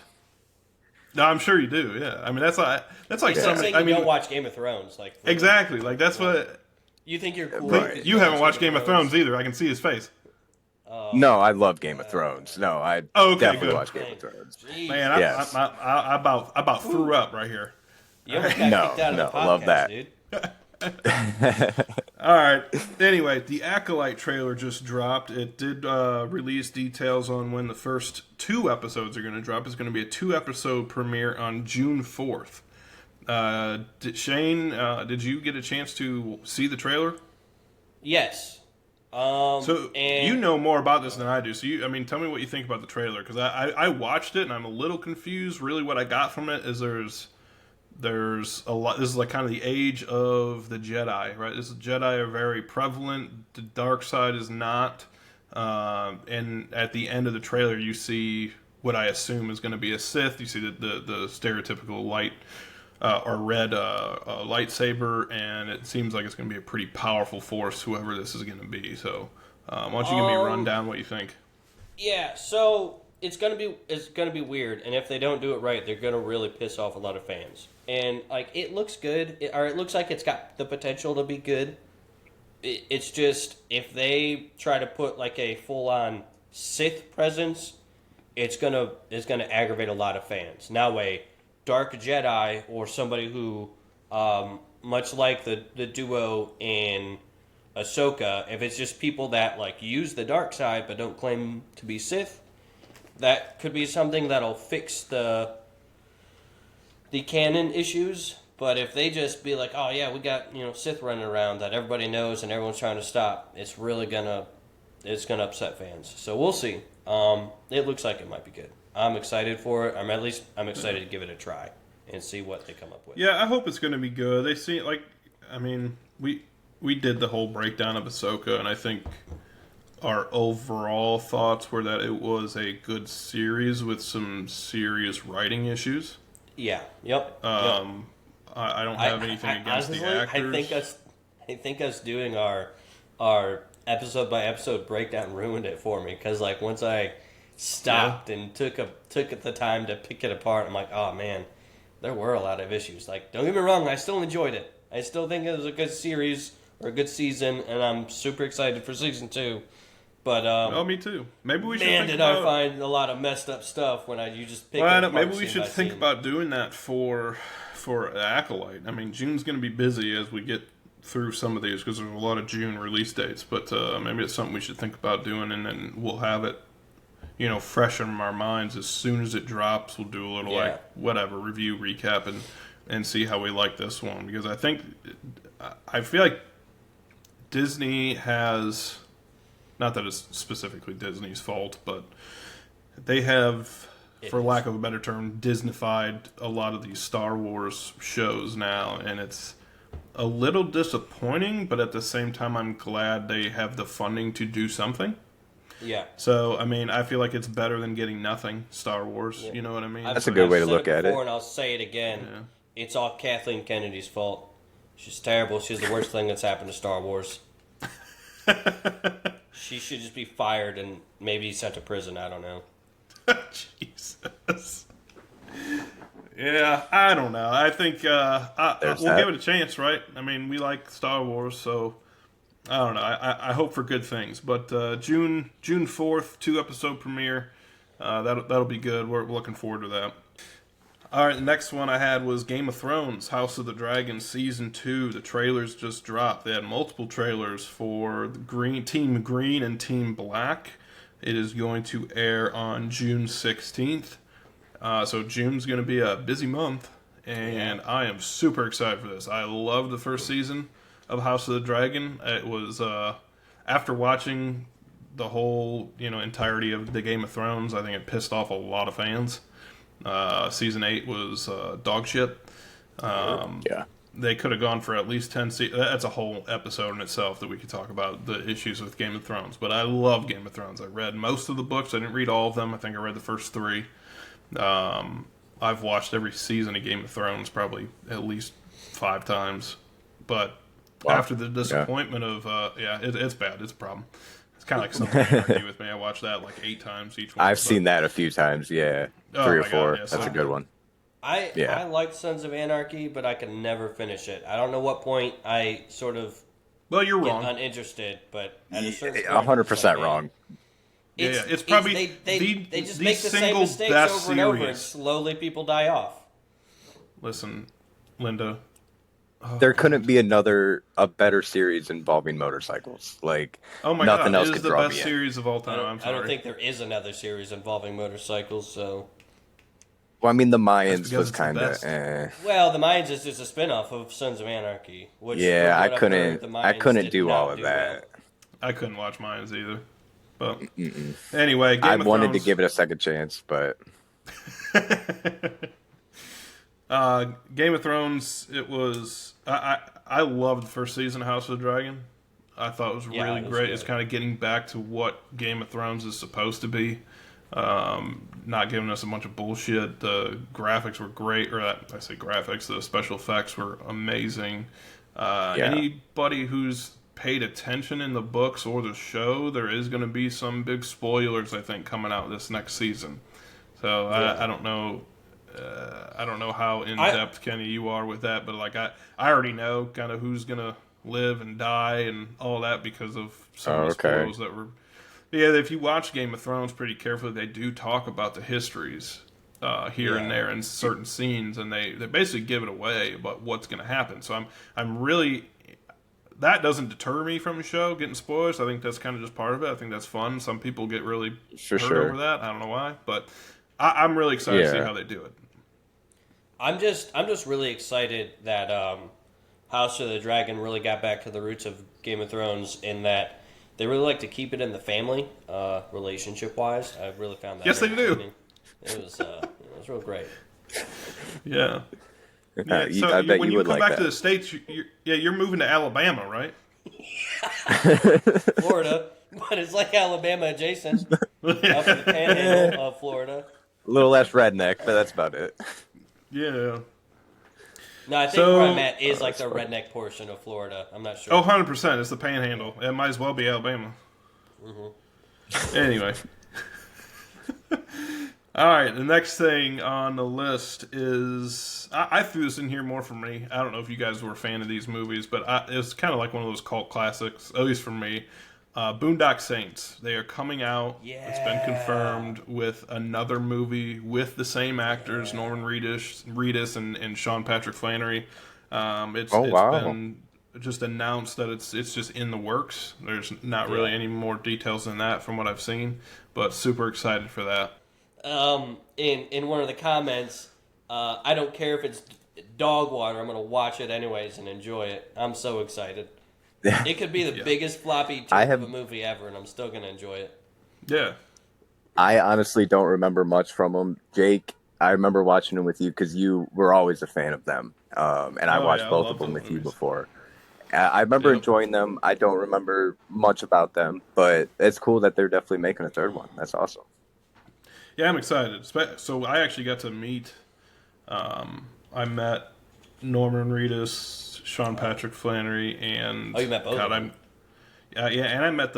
[SPEAKER 1] No, I'm sure you do. Yeah, I mean that's like
[SPEAKER 2] It's like
[SPEAKER 1] somebody.
[SPEAKER 2] saying
[SPEAKER 1] I
[SPEAKER 2] you
[SPEAKER 1] mean,
[SPEAKER 2] don't watch Game of Thrones. Like
[SPEAKER 1] exactly. Like that's what.
[SPEAKER 2] you think you're cool.
[SPEAKER 1] But
[SPEAKER 2] because
[SPEAKER 1] you
[SPEAKER 2] don't
[SPEAKER 1] haven't
[SPEAKER 2] watch
[SPEAKER 1] watched Game of Thrones either. I can see his face.
[SPEAKER 3] No, I love Game of Thrones. No, I
[SPEAKER 1] Oh, okay,
[SPEAKER 3] definitely
[SPEAKER 1] good.
[SPEAKER 3] watch Game of Thrones.
[SPEAKER 2] Jeez.
[SPEAKER 1] Man,
[SPEAKER 3] Yes.
[SPEAKER 1] I about threw up right here.
[SPEAKER 2] You almost got
[SPEAKER 3] No,
[SPEAKER 2] kicked out of the
[SPEAKER 3] no,
[SPEAKER 2] podcast,
[SPEAKER 3] love that.
[SPEAKER 2] dude.
[SPEAKER 1] All right. Anyway, the Acolyte trailer just dropped. It did release details on when the first 2 episodes are going to drop. It's going to be a 2-episode premiere on June 4th. Shane, did you get a chance to see the trailer?
[SPEAKER 2] Yes.
[SPEAKER 1] So
[SPEAKER 2] and
[SPEAKER 1] you know more about this than I do. So tell me what you think about the trailer, because I watched it and I'm a little confused. Really, what I got from it is there's a lot. This is like kind of the age of the Jedi, right? This Jedi are very prevalent. The dark side is not. And at the end of the trailer, you see what I assume is going to be a Sith. You see the stereotypical light or red lightsaber, and it seems like it's going to be a pretty powerful force, whoever this is going to be. So, why don't you give me a rundown what you think?
[SPEAKER 2] Yeah, so it's gonna be weird, and if they don't do it right, they're gonna really piss off a lot of fans. And like, it looks good, or it looks like it's got the potential to be good. It's just, if they try to put like a full on Sith presence, it's gonna aggravate a lot of fans. Now, a Dark Jedi or somebody who, much like the duo in Ahsoka, if it's just people that like use the dark side but don't claim to be Sith, that could be something that'll fix the canon issues. But if they just be like, oh yeah, we got Sith running around that everybody knows and everyone's trying to stop, it's gonna upset fans. So we'll see. It looks like it might be good. I'm excited for it. I'm excited to give it a try and see what they come up with.
[SPEAKER 1] Yeah, I hope it's going to be good. They seem like, we did the whole breakdown of Ahsoka, and I think our overall thoughts were that it was a good series with some serious writing issues.
[SPEAKER 2] Yeah. Yep.
[SPEAKER 1] I don't have anything against
[SPEAKER 2] honestly,
[SPEAKER 1] the actors.
[SPEAKER 2] I think us doing our episode by episode breakdown ruined it for me, because like once I stopped and took the time to pick it apart, I'm like, oh man, there were a lot of issues. Like, don't get me wrong, I still enjoyed it. I still think it was a good series or a good season, and I'm super excited for season 2. But
[SPEAKER 1] oh, me too. Maybe we should.
[SPEAKER 2] Man,
[SPEAKER 1] think
[SPEAKER 2] did
[SPEAKER 1] about...
[SPEAKER 2] I find a lot of messed up stuff when you just pick.
[SPEAKER 1] Well,
[SPEAKER 2] it
[SPEAKER 1] maybe
[SPEAKER 2] apart
[SPEAKER 1] we should think about doing that for Acolyte. June's going to be busy as we get through some of these, because there's a lot of June release dates. But maybe it's something we should think about doing, and then we'll have it, fresh in our minds as soon as it drops. We'll do a little review, recap, and see how we like this one, because I feel like Disney has, not that it's specifically Disney's fault, but they have, for lack of a better term, Disneyfied a lot of these Star Wars shows now, and it's a little disappointing, but at the same time, I'm glad they have the funding to do something.
[SPEAKER 2] Yeah.
[SPEAKER 1] So, I feel like it's better than getting nothing Star Wars.
[SPEAKER 2] Yeah.
[SPEAKER 1] You know what I mean?
[SPEAKER 3] That's a good way to look at it.
[SPEAKER 2] And I'll say it again. Yeah. It's all Kathleen Kennedy's fault. She's terrible. She's the worst thing that's happened to Star Wars. She should just be fired and maybe sent to prison. I don't know.
[SPEAKER 1] Jesus. Yeah, I don't know. I think we'll give it a chance, right? We like Star Wars, so I don't know. I hope for good things. But June 4th, 2-episode premiere. That'll be good. We're looking forward to that. All right, the next one I had was Game of Thrones, House of the Dragon Season 2. The trailers just dropped. They had multiple trailers for the Team Green and Team Black. It is going to air on June 16th. So June's going to be a busy month, and I am super excited for this. I love the first season of House of the Dragon. It was, after watching the whole entirety of the Game of Thrones, I think it pissed off a lot of fans. Season 8 was dog shit.
[SPEAKER 3] Yeah.
[SPEAKER 1] They could have gone for at least 10 seasons. That's a whole episode in itself that we could talk about, the issues with Game of Thrones. But I love Game of Thrones. I read most of the books. I didn't read all of them. I think I read the first 3. I've watched every season of Game of Thrones probably at least 5 times. But after the disappointment of... it's bad. It's a problem. It's kind of like something you argue with me. I watched that like 8 times each one.
[SPEAKER 3] I've seen that a few times, yeah. 3 or 4.
[SPEAKER 1] God, yeah,
[SPEAKER 3] That's a good one. Yeah.
[SPEAKER 2] I liked Sons of Anarchy, but I could never finish it. I don't know what point I sort of
[SPEAKER 1] Well, you're
[SPEAKER 2] get
[SPEAKER 1] wrong.
[SPEAKER 2] uninterested, but at a certain
[SPEAKER 3] A
[SPEAKER 2] point, I'm
[SPEAKER 3] hundred
[SPEAKER 2] just like,
[SPEAKER 3] percent
[SPEAKER 2] man,
[SPEAKER 3] wrong.
[SPEAKER 1] Yeah, it's
[SPEAKER 2] it's
[SPEAKER 1] probably
[SPEAKER 2] they just
[SPEAKER 1] the
[SPEAKER 2] make the same
[SPEAKER 1] single
[SPEAKER 2] mistakes
[SPEAKER 1] best
[SPEAKER 2] over and over, and
[SPEAKER 1] series.
[SPEAKER 2] slowly people die off.
[SPEAKER 1] Listen, Linda. Oh,
[SPEAKER 3] There couldn't be a better series involving motorcycles. Like
[SPEAKER 1] oh my
[SPEAKER 3] nothing
[SPEAKER 1] God! It
[SPEAKER 3] else
[SPEAKER 1] is
[SPEAKER 3] could
[SPEAKER 1] the
[SPEAKER 3] draw
[SPEAKER 1] best
[SPEAKER 3] me in.
[SPEAKER 1] series of all time. I'm
[SPEAKER 2] I don't
[SPEAKER 1] sorry.
[SPEAKER 2] think there is another series involving motorcycles. So,
[SPEAKER 3] Well, I mean, the
[SPEAKER 1] That's
[SPEAKER 3] Mayans
[SPEAKER 1] because
[SPEAKER 3] was
[SPEAKER 1] it's the
[SPEAKER 3] kind of,
[SPEAKER 1] best.
[SPEAKER 2] well, the Mayans is just a spin-off of Sons of Anarchy, which,
[SPEAKER 3] yeah.
[SPEAKER 2] from what I've heard, the
[SPEAKER 3] I
[SPEAKER 2] Mayans
[SPEAKER 3] couldn't
[SPEAKER 2] did
[SPEAKER 3] do all
[SPEAKER 2] not
[SPEAKER 3] of
[SPEAKER 2] do well.
[SPEAKER 3] that.
[SPEAKER 1] I couldn't watch Mayans either. But
[SPEAKER 3] Mm-mm.
[SPEAKER 1] anyway,
[SPEAKER 3] I
[SPEAKER 1] Game of
[SPEAKER 3] wanted to
[SPEAKER 1] Thrones.
[SPEAKER 3] give it a second chance, but
[SPEAKER 1] Game of Thrones. It was. I loved the first season of House of the Dragon. I thought it was
[SPEAKER 2] Yeah,
[SPEAKER 1] really
[SPEAKER 2] it was
[SPEAKER 1] great.
[SPEAKER 2] good.
[SPEAKER 1] It's kind of getting back to what Game of Thrones is supposed to be. Not giving us a bunch of bullshit. The graphics were great, or I say graphics. The special effects were amazing.
[SPEAKER 3] yeah.
[SPEAKER 1] Anybody who's paid attention in the books or the show, there is going to be some big spoilers, I think, coming out this next season. So
[SPEAKER 2] Yeah.
[SPEAKER 1] I don't know. I don't know how in depth, Kenny, you are with that, but like I already know kind of who's gonna live and die and all that because of some
[SPEAKER 3] Oh,
[SPEAKER 1] of the
[SPEAKER 3] okay.
[SPEAKER 1] spoils that were. Yeah, if you watch Game of Thrones pretty carefully, they do talk about the histories here and
[SPEAKER 2] Yeah.
[SPEAKER 1] there in certain scenes, and they basically give it away about what's going to happen. So I'm really that doesn't deter me from the show getting spoilers. I think that's kind of just part of it. I think that's fun. Some people get really
[SPEAKER 3] For
[SPEAKER 1] hurt
[SPEAKER 3] sure.
[SPEAKER 1] over that. I don't know why, but I'm really excited to see
[SPEAKER 3] Yeah.
[SPEAKER 1] how they do it.
[SPEAKER 2] I'm just really excited that House of the Dragon really got back to the roots of Game of Thrones in that they really like to keep it in the family, relationship wise. I really found that.
[SPEAKER 1] Yes, they do.
[SPEAKER 2] entertaining. It was real great.
[SPEAKER 1] Yeah. Yeah,
[SPEAKER 3] You-
[SPEAKER 1] so
[SPEAKER 3] I bet
[SPEAKER 1] when
[SPEAKER 3] you
[SPEAKER 1] you
[SPEAKER 3] would
[SPEAKER 1] come
[SPEAKER 3] like
[SPEAKER 1] back to
[SPEAKER 3] that.
[SPEAKER 1] the States, you're moving to Alabama, right?
[SPEAKER 2] Florida, but it's like Alabama adjacent, up in the panhandle of Florida.
[SPEAKER 3] A little less redneck, but that's about it.
[SPEAKER 1] Yeah.
[SPEAKER 2] No, I think
[SPEAKER 1] So-
[SPEAKER 2] where I'm at is like the
[SPEAKER 3] that's funny.
[SPEAKER 2] redneck portion of Florida. I'm not sure.
[SPEAKER 1] Oh, 100%. It's the panhandle. It might as well be Alabama. Anyway. All right, the next thing on the list is I threw this in here more for me. I don't know if you guys were a fan of these movies, but it's kind of like one of those cult classics, at least for me. Boondock Saints. They are coming out.
[SPEAKER 2] Yeah.
[SPEAKER 1] It's been confirmed with another movie with the same actors, Norman Reedus and Sean Patrick Flannery. It's
[SPEAKER 3] wow.
[SPEAKER 1] been just announced that it's just in the works. There's not really any more details than that from what I've seen, but super excited for that.
[SPEAKER 2] In one of the comments, I don't care if it's dog water. I'm gonna watch it anyways and enjoy it. I'm so excited. It could be the biggest floppy turd of a movie ever, and I'm still gonna enjoy it.
[SPEAKER 1] Yeah.
[SPEAKER 3] I honestly don't remember much from them. Jake, I remember watching them with you because you were always a fan of them. And I
[SPEAKER 1] Oh,
[SPEAKER 3] watched
[SPEAKER 1] yeah, I
[SPEAKER 3] both
[SPEAKER 1] love
[SPEAKER 3] of them
[SPEAKER 1] those
[SPEAKER 3] with you
[SPEAKER 1] movies.
[SPEAKER 3] before. I remember
[SPEAKER 1] Yep.
[SPEAKER 3] enjoying them. I don't remember much about them, but it's cool that they're definitely making a third one. That's awesome.
[SPEAKER 1] Yeah, I'm excited. So I actually got to meet. I met Norman Reedus, Sean Patrick Flannery, and
[SPEAKER 2] Oh, you met both of them?
[SPEAKER 1] yeah, and I met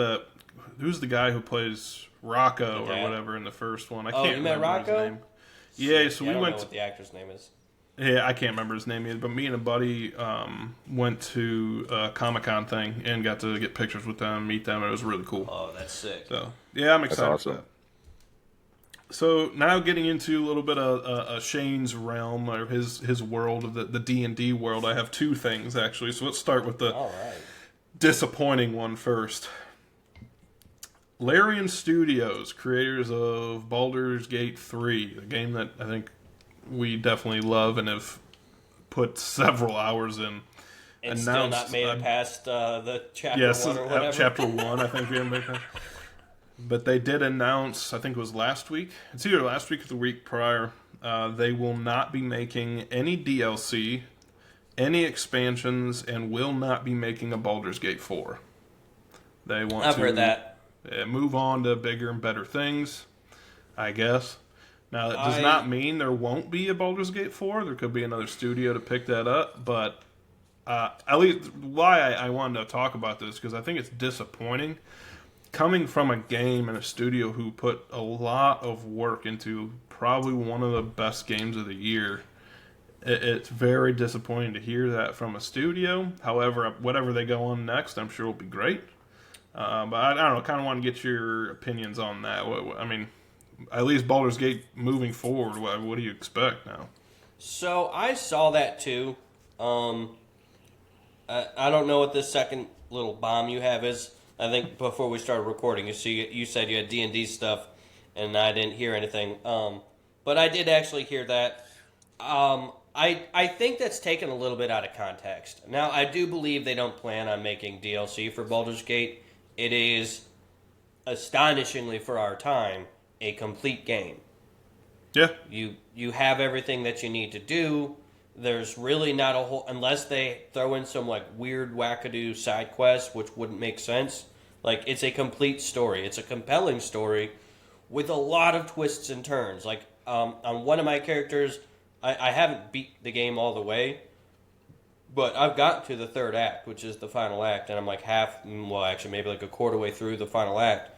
[SPEAKER 1] who's the guy who plays Rocco
[SPEAKER 2] The
[SPEAKER 1] or
[SPEAKER 2] dad?
[SPEAKER 1] whatever in the first one. I
[SPEAKER 2] Oh,
[SPEAKER 1] can't
[SPEAKER 2] you met
[SPEAKER 1] remember his
[SPEAKER 2] Rocco?
[SPEAKER 1] name. Yeah, so
[SPEAKER 2] I
[SPEAKER 1] we
[SPEAKER 2] don't
[SPEAKER 1] went.
[SPEAKER 2] know what the actor's name is.
[SPEAKER 1] Yeah, I can't remember his name either. But me and a buddy went to a Comic-Con thing and got to get pictures with them, meet them. It was really cool.
[SPEAKER 2] Oh, that's sick.
[SPEAKER 1] So yeah, I'm excited
[SPEAKER 3] awesome.
[SPEAKER 1] for that. So now getting into a little bit of Shane's realm or his world of the D&D world, I have two things actually. So let's start with the
[SPEAKER 2] All right.
[SPEAKER 1] disappointing one first. Larian Studios, creators of Baldur's Gate 3, a game that I think we definitely love and have put several hours in.
[SPEAKER 2] And still not made it past the chapter 1 or whatever.
[SPEAKER 1] chapter 1, I think we didn't make that. But they did announce, I think it was last week. It's either last week or the week prior. They will not be making any DLC, any expansions, and will not be making a Baldur's Gate 4. They want
[SPEAKER 2] I've
[SPEAKER 1] to
[SPEAKER 2] heard that.
[SPEAKER 1] move on to bigger and better things, I guess. Now, that does not mean there won't be a Baldur's Gate 4. There could be another studio to pick that up. But at least why I wanted to talk about this, because I think it's disappointing. Coming from a game and a studio who put a lot of work into probably one of the best games of the year, It's very disappointing to hear that from a studio. However, whatever they go on next, I'm sure will be great. But I don't know. Kind of want to get your opinions on that. I mean, at least Baldur's Gate moving forward. What do you expect now?
[SPEAKER 2] So I saw that too. I don't know what this second little bomb you have is. I think before we started recording, you said you had D&D stuff, and I didn't hear anything. But I did actually hear that. I think that's taken a little bit out of context. Now, I do believe they don't plan on making DLC for Baldur's Gate. It is, astonishingly for our time, a complete game.
[SPEAKER 1] Yeah.
[SPEAKER 2] You have everything that you need to do. There's really not a whole... Unless they throw in some, like, weird wackadoo side quests, which wouldn't make sense. Like, it's a complete story. It's a compelling story with a lot of twists and turns. Like, on one of my characters... I haven't beat the game all the way, but I've gotten to the third act, which is the final act, and I'm like maybe like a quarter way through the final act.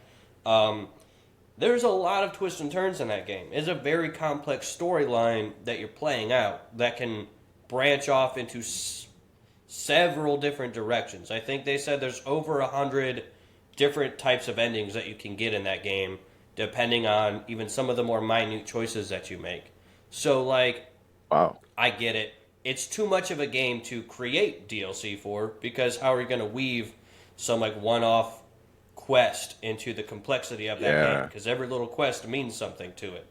[SPEAKER 2] There's a lot of twists and turns in that game. It's a very complex storyline that you're playing out that can branch off into several different directions. I think they said there's over 100 different types of endings that you can get in that game, depending on even some of the more minute choices that you make. So, like...
[SPEAKER 3] Wow.
[SPEAKER 2] I get it. It's too much of a game to create DLC for, because how are you going to weave some like one-off quest into the complexity of that game? Because every little quest means something to it.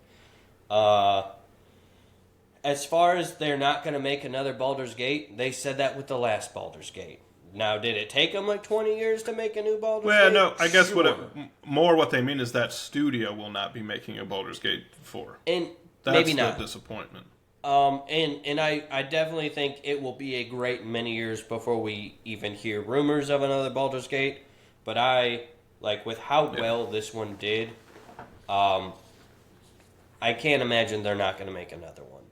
[SPEAKER 2] As far as they're not going to make another Baldur's Gate, they said that with the last Baldur's Gate. Now, did it take them like 20 years to make a new Baldur's Gate?
[SPEAKER 1] Well, no, I guess
[SPEAKER 2] Sure.
[SPEAKER 1] what they mean is that studio will not be making a Baldur's Gate 4.
[SPEAKER 2] And
[SPEAKER 1] That's
[SPEAKER 2] maybe
[SPEAKER 1] the
[SPEAKER 2] not.
[SPEAKER 1] disappointment.
[SPEAKER 2] And I definitely think it will be a great many years before we even hear rumors of another Baldur's Gate. But with how well this one did, I can't imagine they're not going to make another one.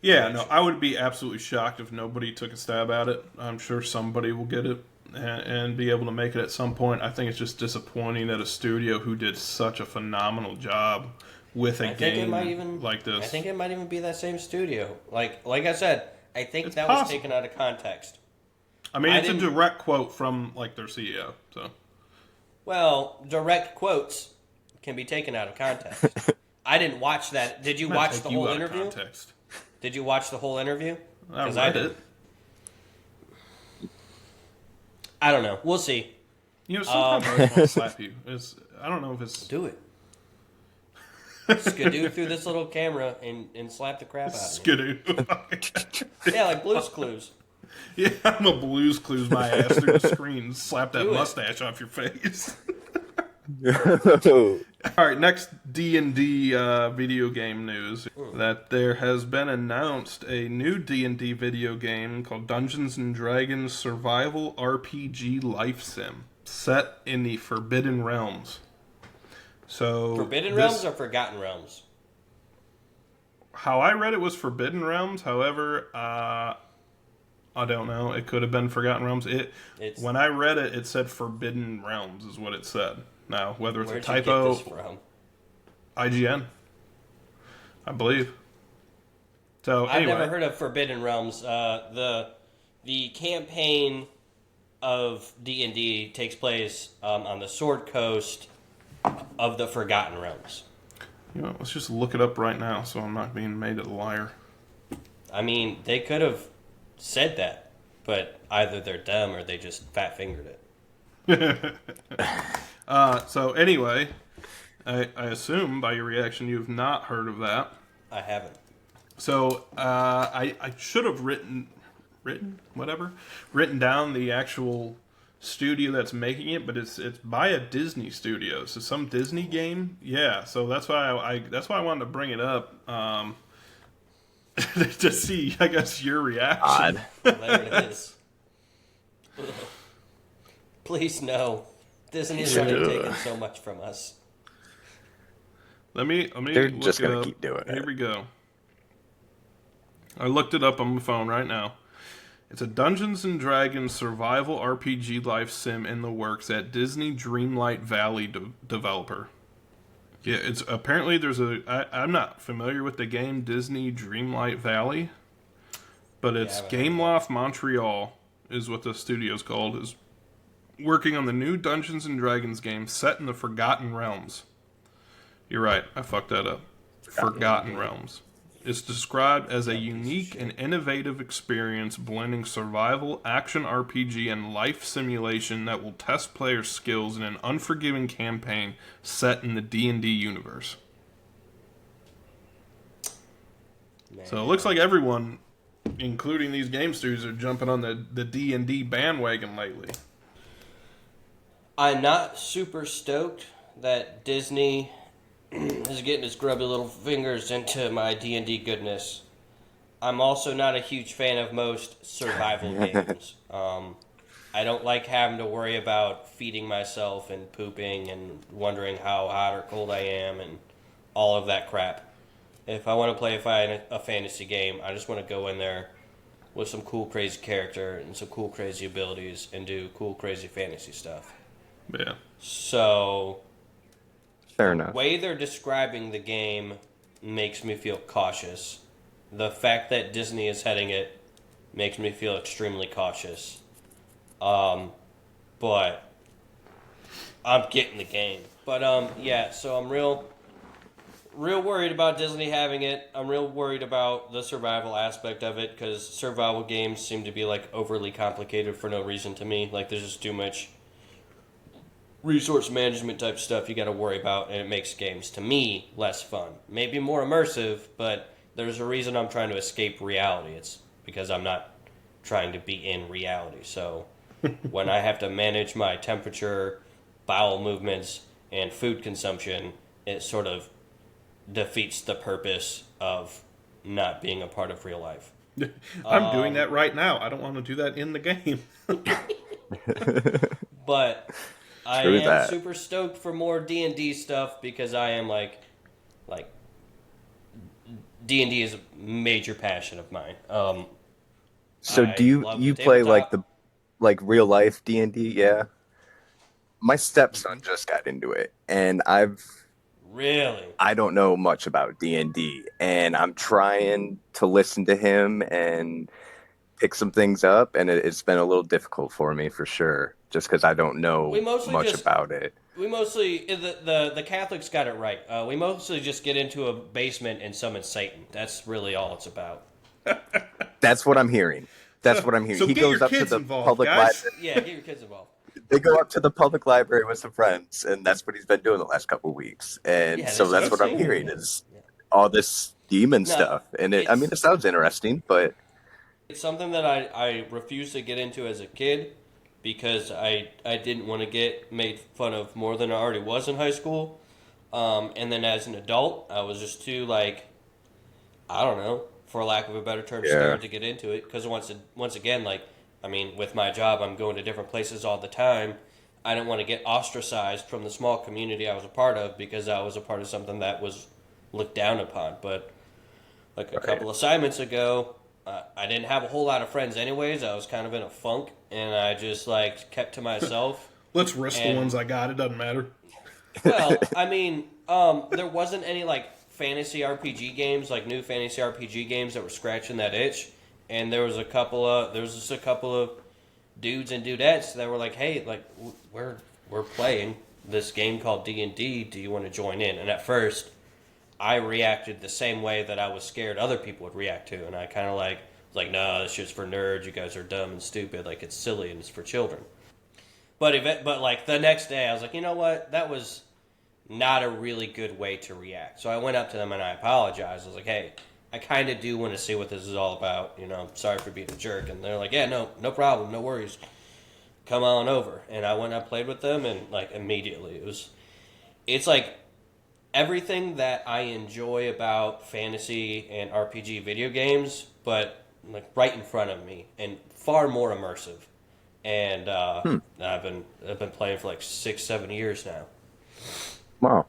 [SPEAKER 1] Yeah, no, I would be absolutely shocked if nobody took a stab at it. I'm sure somebody will get it and be able to make it at some point. I think it's just disappointing that a studio who did such a phenomenal job with a game like this.
[SPEAKER 2] I think it might even be that same studio. Like I said, I think
[SPEAKER 1] it's
[SPEAKER 2] that
[SPEAKER 1] possible.
[SPEAKER 2] was taken out of context.
[SPEAKER 1] I mean, it's a direct quote from like their CEO. So,
[SPEAKER 2] well, direct quotes can be taken out of context. I didn't watch that. Did you watch the whole interview? Did you watch the whole interview?
[SPEAKER 1] Because I did.
[SPEAKER 2] I don't know. We'll see.
[SPEAKER 1] You know, sometimes I just want to slap you. I don't know if it's...
[SPEAKER 2] Do it. Skidoo through this little camera and slap the crap out of it.
[SPEAKER 1] Skidoo.
[SPEAKER 2] Yeah, like Blue's Clues.
[SPEAKER 1] Yeah, I'm a Blue's Clues my ass through the screen and slap that mustache off your face. All right, next D&D video game news. That there has been announced a new D&D video game called Dungeons and Dragons Survival RPG Life Sim, set in the Forbidden Realms. So
[SPEAKER 2] Forbidden Realms or Forgotten Realms?
[SPEAKER 1] How I read it was Forbidden Realms. However, I don't know. It could have been Forgotten Realms. When I read it, it said Forbidden Realms is what it said. Now, whether it's a typo,
[SPEAKER 2] you get this from?
[SPEAKER 1] IGN, I believe. So anyway.
[SPEAKER 2] I've never heard of Forbidden Realms. The campaign of D&D takes place on the Sword Coast of the Forgotten Realms.
[SPEAKER 1] You know, let's just look it up right now, so I'm not being made a liar.
[SPEAKER 2] I mean, they could have said that, but either they're dumb or they just fat fingered it.
[SPEAKER 1] So anyway, I assume by your reaction you've not heard of that.
[SPEAKER 2] I haven't.
[SPEAKER 1] So I should have written down the actual studio that's making it, but it's by a Disney studio. So some Disney game, yeah. So that's why I wanted to bring it up to see, I guess, your reaction.
[SPEAKER 3] Odd.
[SPEAKER 2] There it is. Please no. Disney's already taken so much from us.
[SPEAKER 1] Let me.
[SPEAKER 3] They're
[SPEAKER 1] look
[SPEAKER 3] just gonna
[SPEAKER 1] up.
[SPEAKER 3] keep doing it.
[SPEAKER 1] Here we go. I looked it up on my phone right now. It's a Dungeons and Dragons survival RPG life sim in the works at Disney Dreamlight Valley developer. Yeah, it's apparently I'm not familiar with the game Disney Dreamlight Valley, but it's Gameloft Montreal is what the studio's called, is working on the new Dungeons and Dragons game set in the Forgotten Realms. You're right, I fucked that up. Forgotten Realms. It's described as a unique and innovative experience blending survival, action RPG, and life simulation that will test players' skills in an unforgiving campaign set in the D&D universe. Man. So it looks like everyone, including these game studios, are jumping on the D&D bandwagon lately.
[SPEAKER 2] I'm not super stoked that Disney is getting his grubby little fingers into my D&D goodness. I'm also not a huge fan of most survival games. I don't like having to worry about feeding myself and pooping and wondering how hot or cold I am and all of that crap. If I want to play a fantasy game, I just want to go in there with some cool, crazy character and some cool, crazy abilities and do cool, crazy fantasy stuff.
[SPEAKER 1] Yeah.
[SPEAKER 2] So...
[SPEAKER 3] Fair enough.
[SPEAKER 2] The way they're describing the game makes me feel cautious. The fact that Disney is heading it makes me feel extremely cautious. But I'm getting the game. But yeah, so I'm real worried about Disney having it. I'm real worried about the survival aspect of it because survival games seem to be like overly complicated for no reason to me. Like there's just too much resource management type stuff you got to worry about, and it makes games, to me, less fun. Maybe more immersive, but there's a reason I'm trying to escape reality. It's because I'm not trying to be in reality. So when I have to manage my temperature, bowel movements, and food consumption, it sort of defeats the purpose of not being a part of real life.
[SPEAKER 1] I'm doing that right now. I don't want to do that in the game.
[SPEAKER 2] But... I am super stoked for more D&D stuff because I am like D&D is a major passion of mine.
[SPEAKER 3] So do you play like the real life D&D? Yeah. My stepson just got into it, and I don't know much about D&D, and I'm trying to listen to him and pick some things up, and it's been a little difficult for me for sure, just because I don't know much about it.
[SPEAKER 2] We mostly the Catholics got it right. We mostly just get into a basement and summon Satan. That's really all it's about.
[SPEAKER 3] That's what I'm hearing. So he goes up to the public library.
[SPEAKER 2] Yeah, get your kids involved.
[SPEAKER 3] They go up to the public library with some friends, and that's what he's been doing the last couple of weeks. And so that's what I'm hearing is all this demon stuff. And it sounds interesting, but
[SPEAKER 2] it's something that I refused to get into as a kid because I didn't want to get made fun of more than I already was in high school. And then as an adult, I was just too, I don't know, for lack of a better term, scared to get into it. Because once again, with my job, I'm going to different places all the time. I didn't want to get ostracized from the small community I was a part of because I was a part of something that was looked down upon. But a couple assignments ago... I didn't have a whole lot of friends anyways. I was kind of in a funk, and I just, kept to myself.
[SPEAKER 1] Let's risk the ones I got. It doesn't matter.
[SPEAKER 2] Well, there wasn't any, fantasy RPG games, new fantasy RPG games that were scratching that itch. And there was just a couple of dudes and dudettes that were like, hey, we're playing this game called D&D. Do you want to join in? And at first... I reacted the same way that I was scared other people would react to, and I kind of was like, no, this shit's for nerds. You guys are dumb and stupid. It's silly and it's for children. But the next day, I was like, you know what? That was not a really good way to react. So I went up to them and I apologized. I was like, hey, I kind of do want to see what this is all about. Sorry for being a jerk. And they're like, yeah, no problem, no worries. Come on over. And I went and I played with them, and immediately it's everything that I enjoy about fantasy and RPG video games, but right in front of me and far more immersive. And I've been playing for 6-7 years now.
[SPEAKER 3] Wow.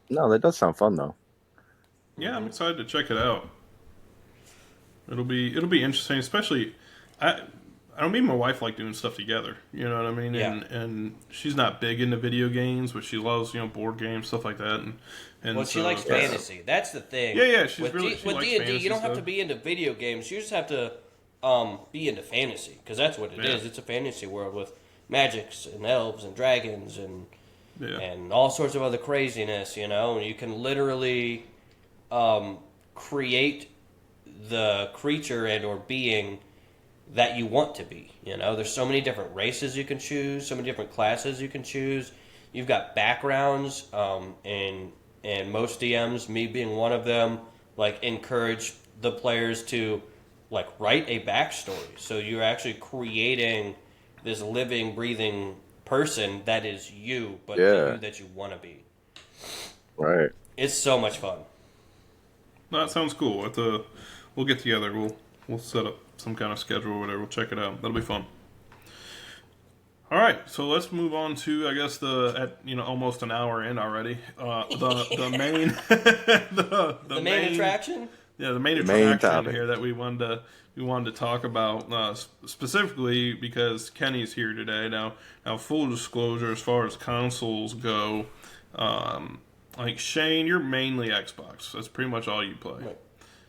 [SPEAKER 3] No, that does sound fun though.
[SPEAKER 1] Yeah, I'm excited to check it out. It'll be interesting, especially I don't mean my wife like doing stuff together. You know what I mean?
[SPEAKER 2] Yeah.
[SPEAKER 1] And she's not big into video games, but she loves board games, stuff like that. And
[SPEAKER 2] Well, she
[SPEAKER 1] so,
[SPEAKER 2] likes fantasy. That's the thing.
[SPEAKER 1] Yeah, she's
[SPEAKER 2] with
[SPEAKER 1] really she
[SPEAKER 2] with
[SPEAKER 1] likes
[SPEAKER 2] D and D.
[SPEAKER 1] fantasy
[SPEAKER 2] You don't have
[SPEAKER 1] stuff.
[SPEAKER 2] to be into video games. You just have to be into fantasy because that's what it is.
[SPEAKER 1] Yeah.
[SPEAKER 2] It's a fantasy world with magics and elves and dragons and
[SPEAKER 1] Yeah.
[SPEAKER 2] and all sorts of other craziness. And you can literally create the creature and or being that you want to be. There's so many different races you can choose, so many different classes you can choose. You've got backgrounds, and most DMs, me being one of them, like encourage the players to like write a backstory. So you're actually creating this living, breathing person that is you, but the you that you want to be.
[SPEAKER 3] Right.
[SPEAKER 2] It's so much fun.
[SPEAKER 1] That sounds cool. We'll get together. We'll set up some kind of schedule or whatever. We'll check it out. That'll be fun. All right, so let's move on to almost an hour in already. The main
[SPEAKER 2] The main attraction.
[SPEAKER 1] Yeah, the main attraction here that we wanted to talk about specifically because Kenny's here today. Now, full disclosure, as far as consoles go, like Shane, you're mainly Xbox. That's pretty much all you play.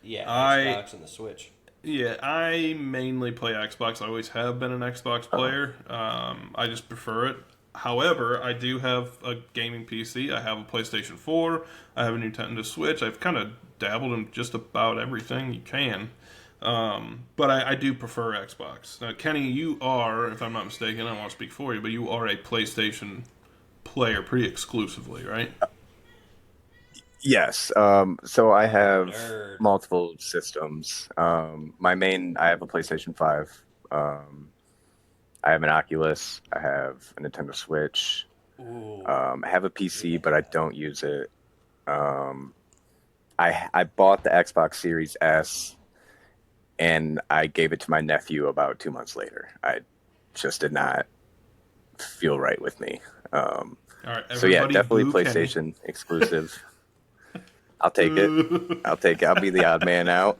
[SPEAKER 2] Yeah, Xbox and the Switch.
[SPEAKER 1] Yeah, I mainly play Xbox. I always have been an Xbox player. I just prefer it. However, I do have a gaming PC. I have a PlayStation 4. I have a Nintendo Switch. I've kind of dabbled in just about everything you can. But I do prefer Xbox. Now, Kenny, you are, if I'm not mistaken, I don't want to speak for you, but you are a PlayStation player pretty exclusively, right?
[SPEAKER 3] Yes. So I have
[SPEAKER 2] Nerd.
[SPEAKER 3] multiple systems. I have a PlayStation 5. I have an Oculus. I have a Nintendo Switch.
[SPEAKER 2] Ooh.
[SPEAKER 3] I have a PC, but I don't use it. I bought the Xbox Series S, and I gave it to my nephew about 2 months later. I just did not feel right with me.
[SPEAKER 1] All right,
[SPEAKER 3] So yeah, definitely
[SPEAKER 1] boo
[SPEAKER 3] PlayStation
[SPEAKER 1] Kenny.
[SPEAKER 3] exclusive. I'll take it. I'll be the odd man out.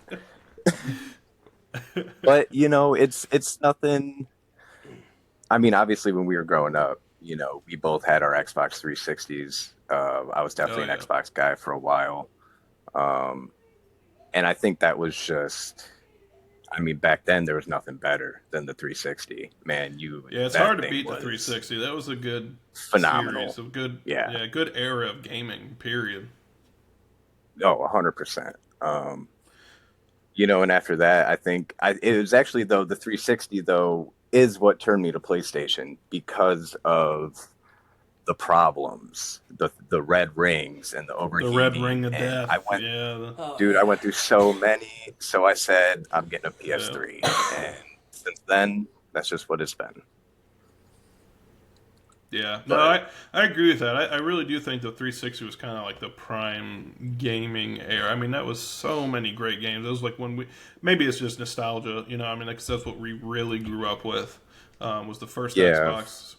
[SPEAKER 3] But it's nothing. I mean, obviously, when we were growing up, we both had our Xbox 360s. I was definitely an Xbox guy for a while, and I think that was just. I mean, back then there was nothing better than the 360. Man,
[SPEAKER 1] it's hard to beat the 360. That was a good
[SPEAKER 3] phenomenal,
[SPEAKER 1] series, a good
[SPEAKER 3] yeah,
[SPEAKER 1] good era of gaming. Period.
[SPEAKER 3] Oh, 100%. And after that, I think it was actually though the 360 though is what turned me to PlayStation because of the problems, the red rings and the overheating.
[SPEAKER 1] The red ring of death.
[SPEAKER 3] I went through so many. So I said I'm getting a PS3, and since then that's just what it's been.
[SPEAKER 1] Yeah, no, I agree with that. I really do think the 360 was kind of like the prime gaming era. I mean, that was so many great games. It was like maybe it's just nostalgia, I mean, because that's what we really grew up with, was the first Xbox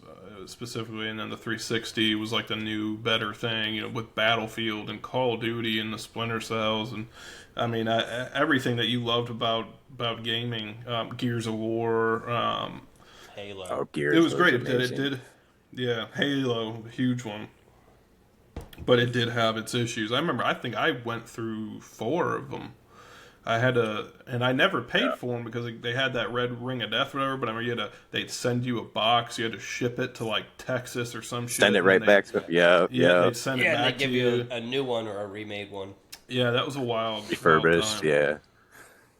[SPEAKER 1] specifically, and then the 360 was like the new, better thing, with Battlefield and Call of Duty and the Splinter Cells, and I mean, everything that you loved about gaming, Gears of War,
[SPEAKER 2] Halo.
[SPEAKER 3] Oh, Gears.
[SPEAKER 1] It was great. It
[SPEAKER 3] amazing.
[SPEAKER 1] did. Yeah, Halo, huge one. But it did have its issues. I think I went through 4 of them. And I never paid for them because they had that red ring of death or whatever, but I remember they'd send you a box, you had to ship it to like Texas or some shit.
[SPEAKER 3] Send it right back to
[SPEAKER 1] Yeah, they'd send it back
[SPEAKER 2] and they give
[SPEAKER 1] to
[SPEAKER 2] you a new one or a remade one.
[SPEAKER 1] Yeah, that was a wild
[SPEAKER 3] refurbished,
[SPEAKER 1] time.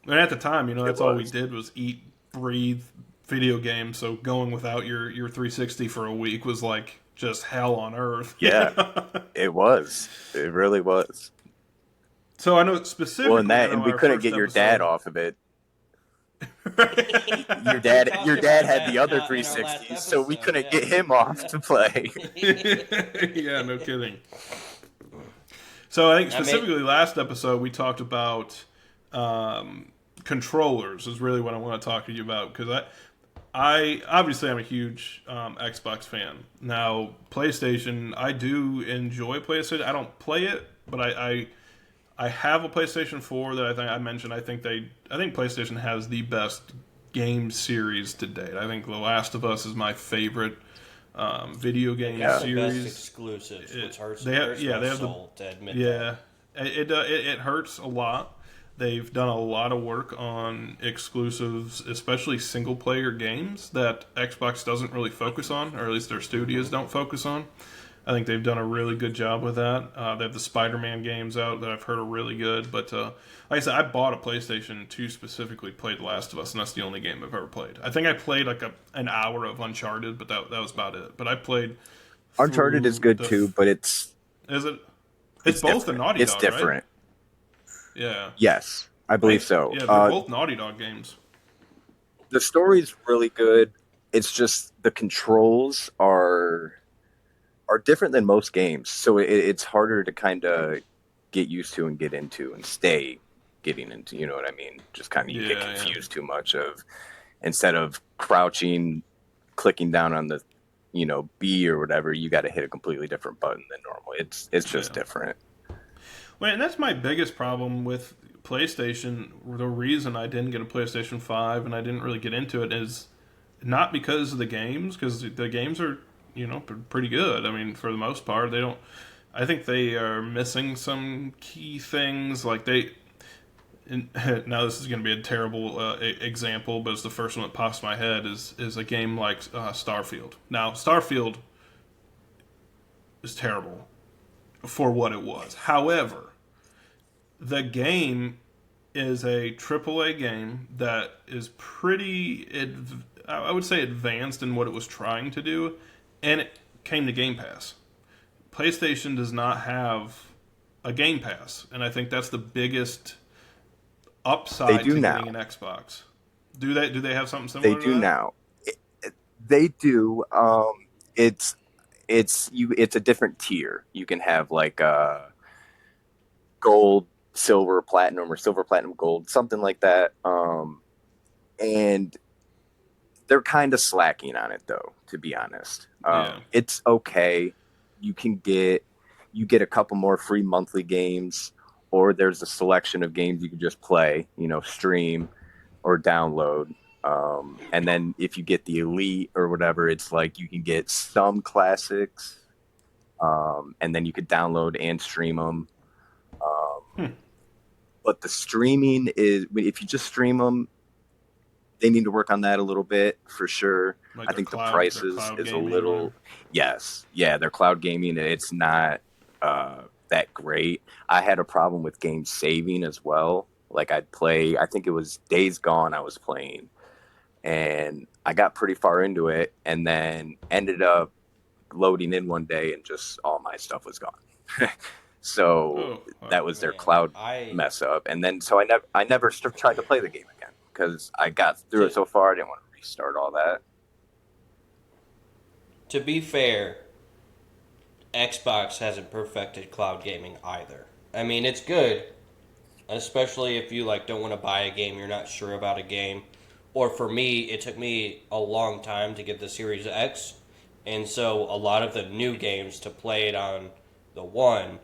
[SPEAKER 1] And at the time, that's all we did was eat, breathe, video games, so going without your 360 for a week was like just hell on earth.
[SPEAKER 3] Yeah, it was. It really was.
[SPEAKER 1] So I know specifically.
[SPEAKER 3] Well, and we couldn't get your dad off of it. Your dad had the other 360s, so we couldn't get him off to play.
[SPEAKER 1] Yeah, no kidding. So I think specifically last episode we talked about controllers is really what I want to talk to you about, because I obviously I'm a huge Xbox fan. Now PlayStation, I do enjoy PlayStation. I don't play it, but I have a PlayStation 4 that I think PlayStation has the best game series to date. I think The Last of Us is my favorite video game
[SPEAKER 2] It's the
[SPEAKER 1] series.
[SPEAKER 2] best exclusives, which hurts
[SPEAKER 1] They have
[SPEAKER 2] my
[SPEAKER 1] the
[SPEAKER 2] soul to admit
[SPEAKER 1] yeah. It hurts a lot. They've done a lot of work on exclusives, especially single player games that Xbox doesn't really focus on, or at least their studios don't focus on. I think they've done a really good job with that. They have the Spider-Man games out that I've heard are really good. But like I said, I bought a PlayStation to specifically play The Last of Us, and that's the only game I've ever played. I think I played like an hour of Uncharted, but that was about it. But I played
[SPEAKER 3] Uncharted is
[SPEAKER 1] through
[SPEAKER 3] good too, but
[SPEAKER 1] is it? It's both
[SPEAKER 3] different.
[SPEAKER 1] a Naughty
[SPEAKER 3] It's
[SPEAKER 1] Dog,
[SPEAKER 3] different.
[SPEAKER 1] right? Yeah.
[SPEAKER 3] Yes, I believe so.
[SPEAKER 1] Yeah, they're both Naughty Dog games.
[SPEAKER 3] The story's really good. It's just the controls are different than most games, so it's harder to kind of get used to and get into and stay getting into. You know what I mean? Just kind of you get confused too much of instead of crouching, clicking down on the B or whatever, you got to hit a completely different button than normal. It's just different.
[SPEAKER 1] Well, and that's my biggest problem with PlayStation. The reason I didn't get a PlayStation 5 and I didn't really get into it is not because of the games, because the games are, pretty good. I mean, for the most part, they don't. I think they are missing some key things. Like now this is going to be a terrible example, but it's the first one that pops in my head. Is a game like Starfield. Now, Starfield is terrible for what it was. However, the game is a AAA game that is pretty, I would say, advanced in what it was trying to do, and it came to Game Pass. PlayStation does not have a Game Pass, and I think that's the biggest upside to getting an Xbox. Do they have something similar?
[SPEAKER 3] They do now. They do. It's a different tier. You can have like gold, silver, platinum, or silver, platinum, gold, something like that. And they're kind of slacking on it, though, to be honest. It's okay. You get a couple more free monthly games, or there's a selection of games you can just play, stream or download. And then if you get the Elite or whatever, it's like you can get some classics, and then you could download and stream them. But the streaming is, if you just stream them, they need to work on that a little bit for sure.
[SPEAKER 1] Like
[SPEAKER 3] I think the prices is a little, they're cloud gaming. It's not that great. I had a problem with game saving as well. Like I'd play, I think it was Days Gone I was playing, and I got pretty far into it, and then ended up loading in one day, and just all my stuff was gone. So that was their cloud mess up, and then so I never tried to play the game again because I got through it so far. I didn't want to restart all that.
[SPEAKER 2] To be fair, Xbox hasn't perfected cloud gaming either. I mean, it's good, especially if you don't want to buy a game, you're not sure about a game. Or for me, it took me a long time to get the Series X, and so a lot of the new games to play it on the One,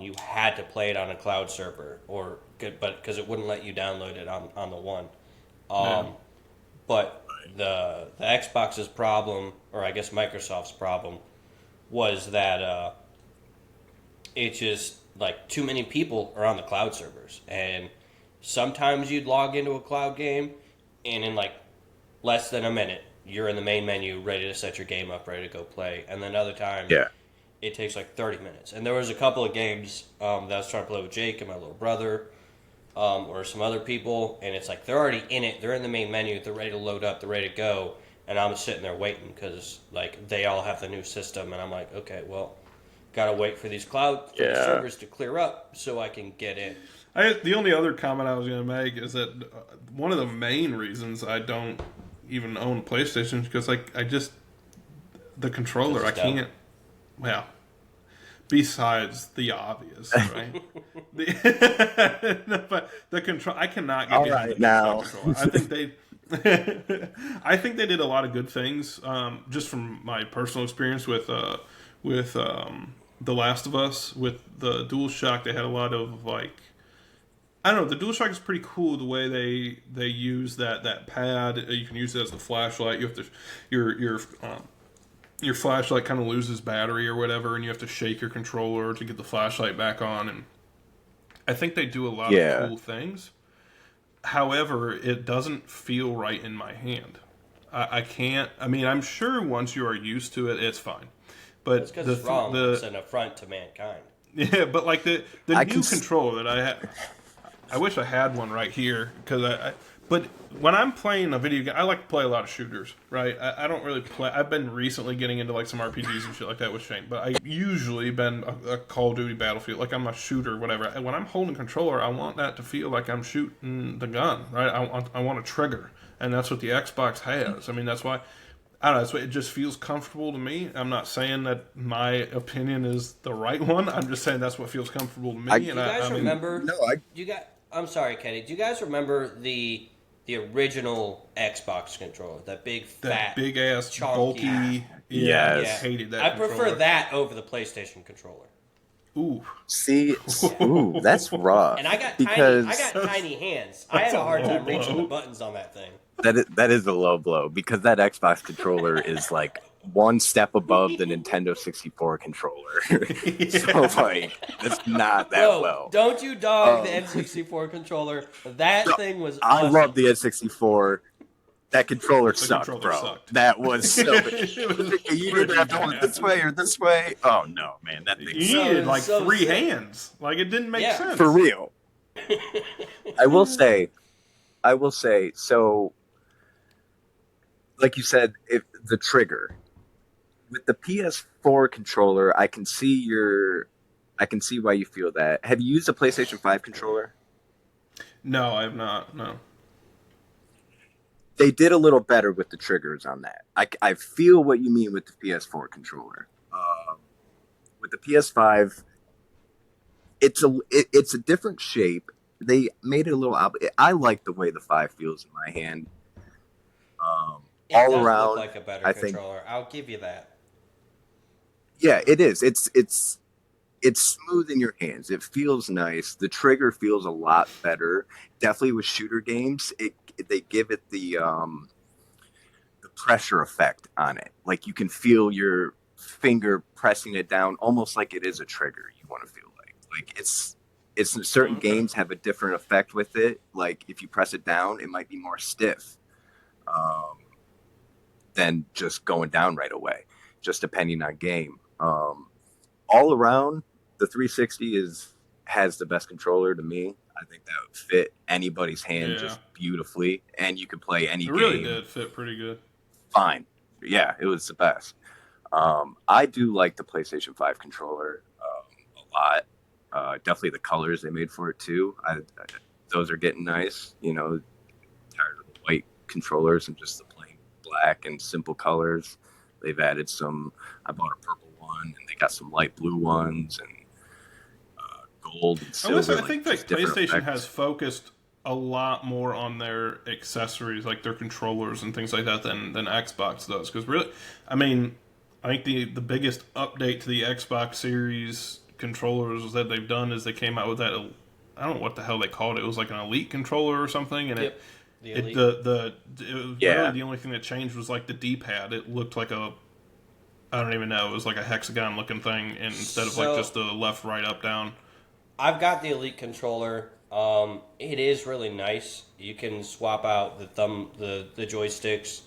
[SPEAKER 2] you had to play it on a cloud server, but because it wouldn't let you download it on the One. But the Xbox's problem, or I guess Microsoft's problem, was that it's just too many people are on the cloud servers, and sometimes you'd log into a cloud game, and in less than a minute you're in the main menu ready to set your game up, ready to go play, and then other times it takes 30 minutes. And there was a couple of games that I was trying to play with Jake and my little brother, or some other people, and it's they're already in it, they're in the main menu, they're ready to load up, they're ready to go, and I'm sitting there waiting because they all have the new system, and I'm okay, well, gotta wait for these these servers to clear up so I can get in.
[SPEAKER 1] The only other comment I was going to make is that one of the main reasons I don't even own a PlayStation is because I just the controller I can't. Well, besides the obvious, right? But the control I cannot get behind the controller. I think they did a lot of good things. Just from my personal experience with The Last of Us, with the DualShock, they had a lot of I don't know. The DualShock is pretty cool. The way they use that pad, you can use it as the flashlight. You have to your flashlight kind of loses battery or whatever, and you have to shake your controller to get the flashlight back on. And I think they do a lot of cool things. However, it doesn't feel right in my hand. I can't. I mean, I'm sure once you are used to it, it's fine. But
[SPEAKER 2] because it's wrong. It's an affront to mankind.
[SPEAKER 1] Yeah, but like the new controller that I have, I wish I had one right here because But when I'm playing a video game, I like to play a lot of shooters, right? I don't really play. I've been recently getting into like some RPGs and shit like that with Shane, but I usually been a Call of Duty Battlefield, like I'm a shooter, whatever. And when I'm holding a controller, I want that to feel like I'm shooting the gun, right? I want a trigger, and that's what the Xbox has. I mean, that's why. I don't know. That's why it just feels comfortable to me. I'm not saying that my opinion is the right one. I'm just saying that's what feels comfortable to me.
[SPEAKER 2] Do you guys remember? I'm sorry, Kenny. Do you guys remember the original Xbox controller? That big, fat,
[SPEAKER 1] big ass,
[SPEAKER 2] chunky,
[SPEAKER 1] bulky.
[SPEAKER 3] Yes.
[SPEAKER 1] I hated that.
[SPEAKER 2] I prefer that over the PlayStation controller.
[SPEAKER 1] Ooh.
[SPEAKER 3] See, ooh, that's rough.
[SPEAKER 2] And I got tiny hands. I had a hard time reaching the buttons on that thing.
[SPEAKER 3] That is a low blow because that Xbox controller is like one step above the Nintendo 64 controller. So like, it's not that low.
[SPEAKER 2] Don't you dog the N64 controller? That thing was awesome.
[SPEAKER 3] I love the N64. That controller sucked, bro.
[SPEAKER 1] Sucked.
[SPEAKER 3] That was so. You didn't have to hold it this way or this way. Oh no, man, that thing.
[SPEAKER 1] You needed like three hands. Like it didn't make sense.
[SPEAKER 3] For real. I will say. So, like you said, if the trigger with the PS4 controller, I can see why you feel that. Have you used a PlayStation 5 controller?
[SPEAKER 1] No, I have not. No.
[SPEAKER 3] They did a little better with the triggers on that. I feel what you mean with the PS4 controller. With the PS5, it's a different shape. They made it a little. I like the way the 5 feels in my hand.
[SPEAKER 2] It
[SPEAKER 3] all
[SPEAKER 2] does
[SPEAKER 3] around,
[SPEAKER 2] look like a better controller. I'll give you that.
[SPEAKER 3] Yeah, it is. It's smooth in your hands. It feels nice. The trigger feels a lot better. Definitely with shooter games, they give it the pressure effect on it. Like you can feel your finger pressing it down, almost like it is a trigger. You want to feel like it's certain games have a different effect with it. Like if you press it down, it might be more stiff than just going down right away. Just depending on game. All around, the 360 has the best controller to me. I think that would fit anybody's hand just beautifully, and you could play any game. It
[SPEAKER 1] really did fit pretty good.
[SPEAKER 3] Fine. Yeah, it was the best. I do like the PlayStation 5 controller a lot. Definitely the colors they made for it too. Those are getting nice. You know, tired of the white controllers and just the plain black and simple colors. They've added some. I bought a purple one, and they got some light blue ones and gold and silver.
[SPEAKER 1] I think that PlayStation has focused a lot more on their accessories, like their controllers and things like that, than Xbox does. Because really, I mean, I think the biggest update to the Xbox Series controllers that they've done is they came out with that. I don't know what the hell they called it. It was like an Elite controller or something, and
[SPEAKER 2] it
[SPEAKER 1] really the only thing that changed was like the D-pad. It looked like I don't even know. It was like a hexagon looking thing, and instead of like just the left, right, up, down.
[SPEAKER 2] I've got the Elite controller. It is really nice. You can swap out the joysticks.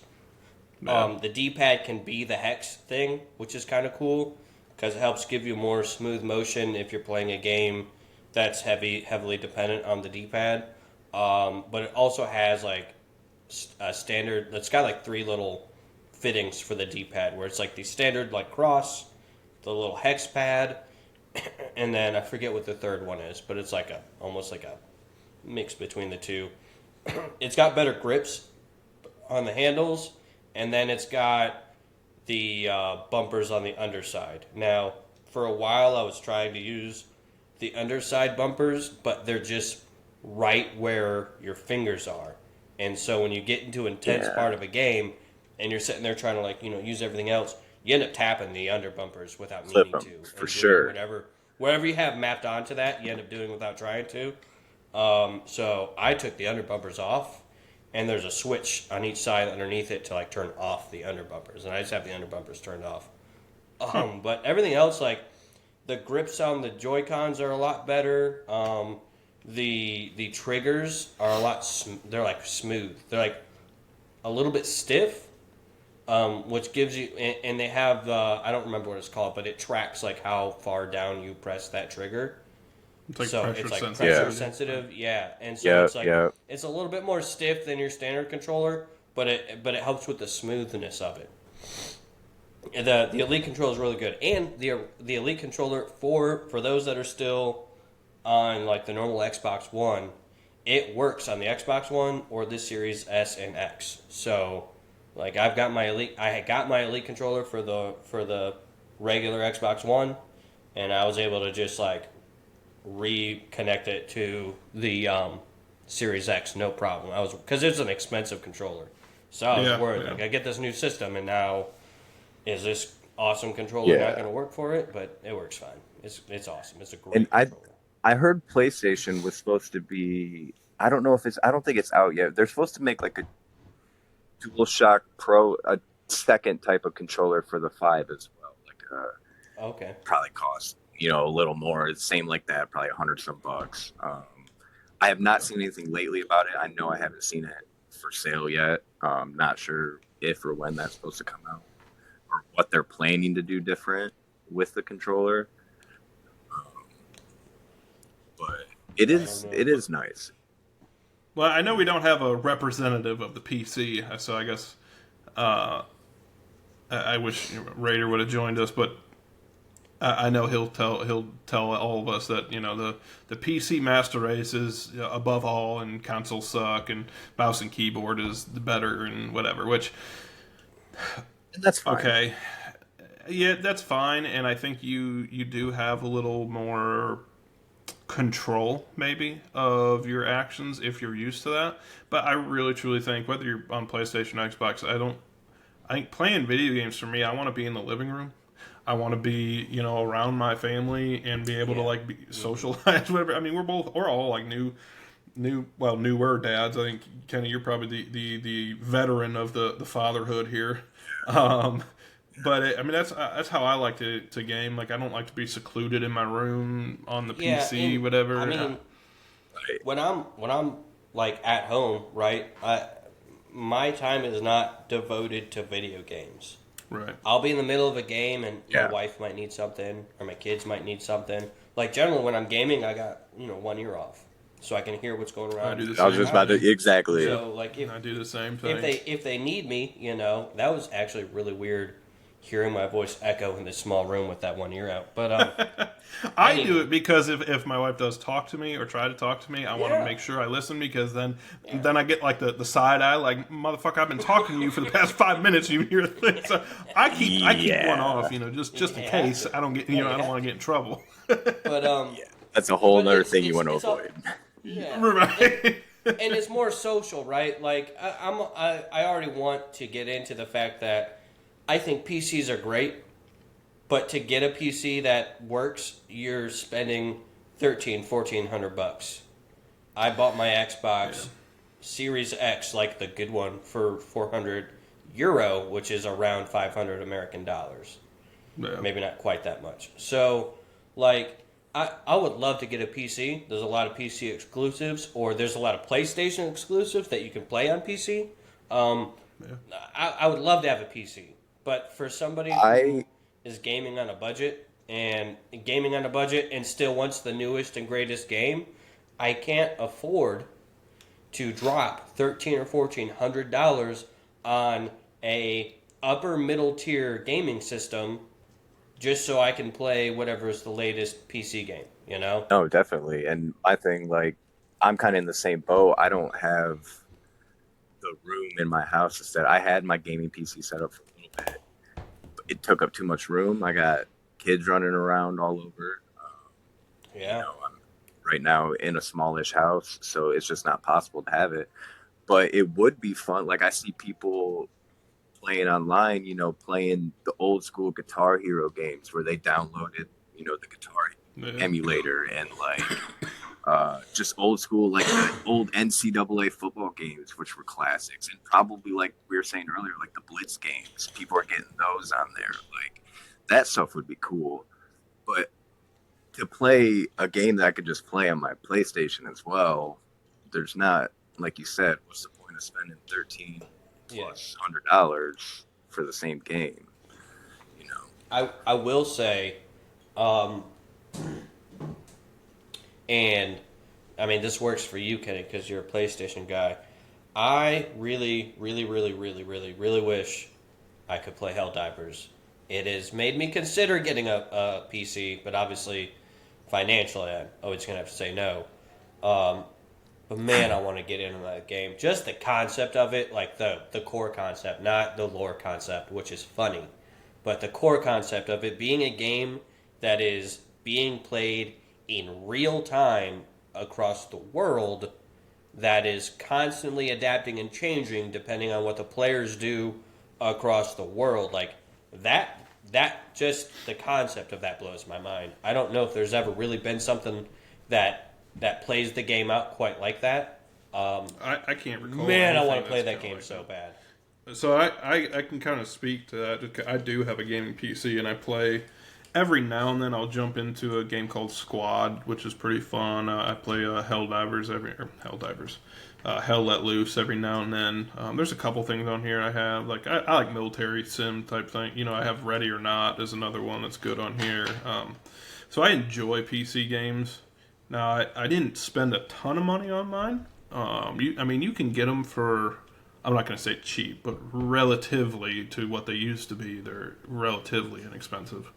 [SPEAKER 2] Yeah. The D-pad can be the hex thing, which is kind of cool because it helps give you more smooth motion if you're playing a game that's heavily dependent on the D-pad. But it also has like a standard. It's got like 3 little fittings for the D-pad, where it's like the standard like cross, the little hex pad, and then I forget what the third one is, but it's like almost like a mix between the two. It's got better grips on the handles, and then it's got the bumpers on the underside. Now, for a while, I was trying to use the underside bumpers, but they're just right where your fingers are, and so when you get into an intense part of a game, and you're sitting there trying to like use everything else, you end up tapping the under bumpers without meaning to.
[SPEAKER 3] For sure.
[SPEAKER 2] Whatever you have mapped onto that, you end up doing without trying to. So I took the under bumpers off, and there's a switch on each side underneath it to like turn off the under bumpers, and I just have the under bumpers turned off. But everything else, like the grips on the Joy Cons are a lot better. The triggers are a lot. They're like smooth. They're like a little bit stiff, which gives you. And they have I don't remember what it's called, but it tracks like how far down you press that trigger.
[SPEAKER 1] It's like
[SPEAKER 2] So
[SPEAKER 1] pressure
[SPEAKER 2] it's like
[SPEAKER 1] sensitive.
[SPEAKER 2] pressure sensitive, yeah. And so it's like
[SPEAKER 3] yeah.
[SPEAKER 2] it's a little bit more stiff than your standard controller, but it helps with the smoothness of it. The Elite controller is really good, and the Elite controller for those that are still on like the normal Xbox One, it works on the Xbox One or the Series S and X. So, like I got my Elite controller for the regular Xbox One, and I was able to just like reconnect it to the Series X, no problem. Because it's an expensive controller, so I was worried. Like I get this new system, and now is this awesome controller not going to work for it? But it works fine. It's awesome. It's a great controller.
[SPEAKER 3] I heard PlayStation was supposed to be. I don't know if it's. I don't think it's out yet. They're supposed to make like a DualShock Pro, a second type of controller for the 5 as well. Like
[SPEAKER 2] okay,
[SPEAKER 3] probably cost a little more. It's same like that, probably $100 some bucks. I have not seen anything lately about it. I know I haven't seen it for sale yet. Not sure if or when that's supposed to come out, or what they're planning to do different with the controller. But it is nice.
[SPEAKER 1] Well, I know we don't have a representative of the PC, so I guess I wish Raider would have joined us, but I know he'll tell all of us that the PC master race is above all, and consoles suck, and mouse and keyboard is the better, and whatever. Which
[SPEAKER 3] that's fine.
[SPEAKER 1] Okay, yeah, that's fine, and I think you do have a little more control maybe of your actions if you're used to that. But I really truly think whether you're on PlayStation or Xbox, I think playing video games for me, I want to be in the living room. I want to be, around my family and be able to like be socialize, whatever. I mean, we're all like newer dads. I think Kenny, you're probably the veteran of the fatherhood here. But I mean, that's how I like to game. Like, I don't like to be secluded in my room on the PC, whatever.
[SPEAKER 2] I mean, when I'm like at home, right? My time is not devoted to video games.
[SPEAKER 1] Right.
[SPEAKER 2] I'll be in the middle of a game, and my wife might need something, or my kids might need something. Like generally, when I'm gaming, I got 1 ear off, so I can hear what's going around.
[SPEAKER 3] I was just about to exactly.
[SPEAKER 2] So like,
[SPEAKER 1] I do the same thing.
[SPEAKER 2] If they need me, that was actually really weird, hearing my voice echo in this small room with that 1 ear out. But
[SPEAKER 1] I do it because if my wife does talk to me or try to talk to me, I want to make sure I listen, because then I get like the side eye, like, motherfucker, I've been talking to you for the past 5 minutes, you hear things. So I keep one off, just in case I don't get I don't want to get in trouble.
[SPEAKER 2] But
[SPEAKER 3] that's a whole other thing you want to avoid.
[SPEAKER 1] Right.
[SPEAKER 2] And it's more social, right? Like I already want to get into the fact that I think PCs are great. But to get a PC that works, you're spending $1,400. I bought my Xbox Series X, like the good one, for €400, which is around 500 American dollars. Yeah. Maybe not quite that much. So, like, I would love to get a PC. There's a lot of PC exclusives, or there's a lot of PlayStation exclusives that you can play on PC. I would love to have a PC, but for somebody who is gaming on a budget and still wants the newest and greatest game, I can't afford to drop $1,300 or $1,400 on a upper middle tier gaming system just so I can play whatever's the latest PC game,
[SPEAKER 3] No, definitely. And I think like I'm kind of in the same boat. I don't have the room in my house. Instead, I had my gaming PC set up for a little bit. It took up too much room. I got kids running around all over. I'm right now in a smallish house, so it's just not possible to have it. But it would be fun. Like I see people playing online, playing the old school Guitar Hero games where they downloaded, the Guitar emulator and like
[SPEAKER 4] Just old school, like the old NCAA football games, which were classics, and probably like we were saying earlier, like the Blitz games. People are getting those on there. Like that stuff would be cool. But to play a game that I could just play on my PlayStation as well, there's not, like you said, what's the point of spending 13
[SPEAKER 2] Yeah.
[SPEAKER 4] plus $100 for the same game? You know?
[SPEAKER 2] I will say, um, and I mean this works for you, Kenny, because you're a PlayStation guy. I really, really, really, really, really, really wish I could play Helldivers. It has made me consider getting a PC, but obviously, financially, I'm always going to have to say no. But man, I want to get into that game. Just the concept of it, like the core concept, not the lore concept, which is funny, but the core concept of it being a game that is being played in real time across the world, that is constantly adapting and changing depending on what the players do across the world. Like that just the concept of that blows my mind. I don't know if there's ever really been something that plays the game out quite like that.
[SPEAKER 1] I can't recall.
[SPEAKER 2] Man, I
[SPEAKER 1] anything
[SPEAKER 2] want to play
[SPEAKER 1] that's
[SPEAKER 2] that
[SPEAKER 1] kinda
[SPEAKER 2] game
[SPEAKER 1] like
[SPEAKER 2] so bad.
[SPEAKER 1] So I can kind of speak to that. I do have a gaming PC, and I play every now and then. I'll jump into a game called Squad, which is pretty fun. I play Hell Let Loose every now and then. There's a couple things on here I have. Like I like military sim type thing. You know, I have Ready or Not is another one that's good on here. So I enjoy PC games. Now I didn't spend a ton of money on mine. You can get them for, I'm not going to say cheap, but relatively to what they used to be, they're relatively inexpensive.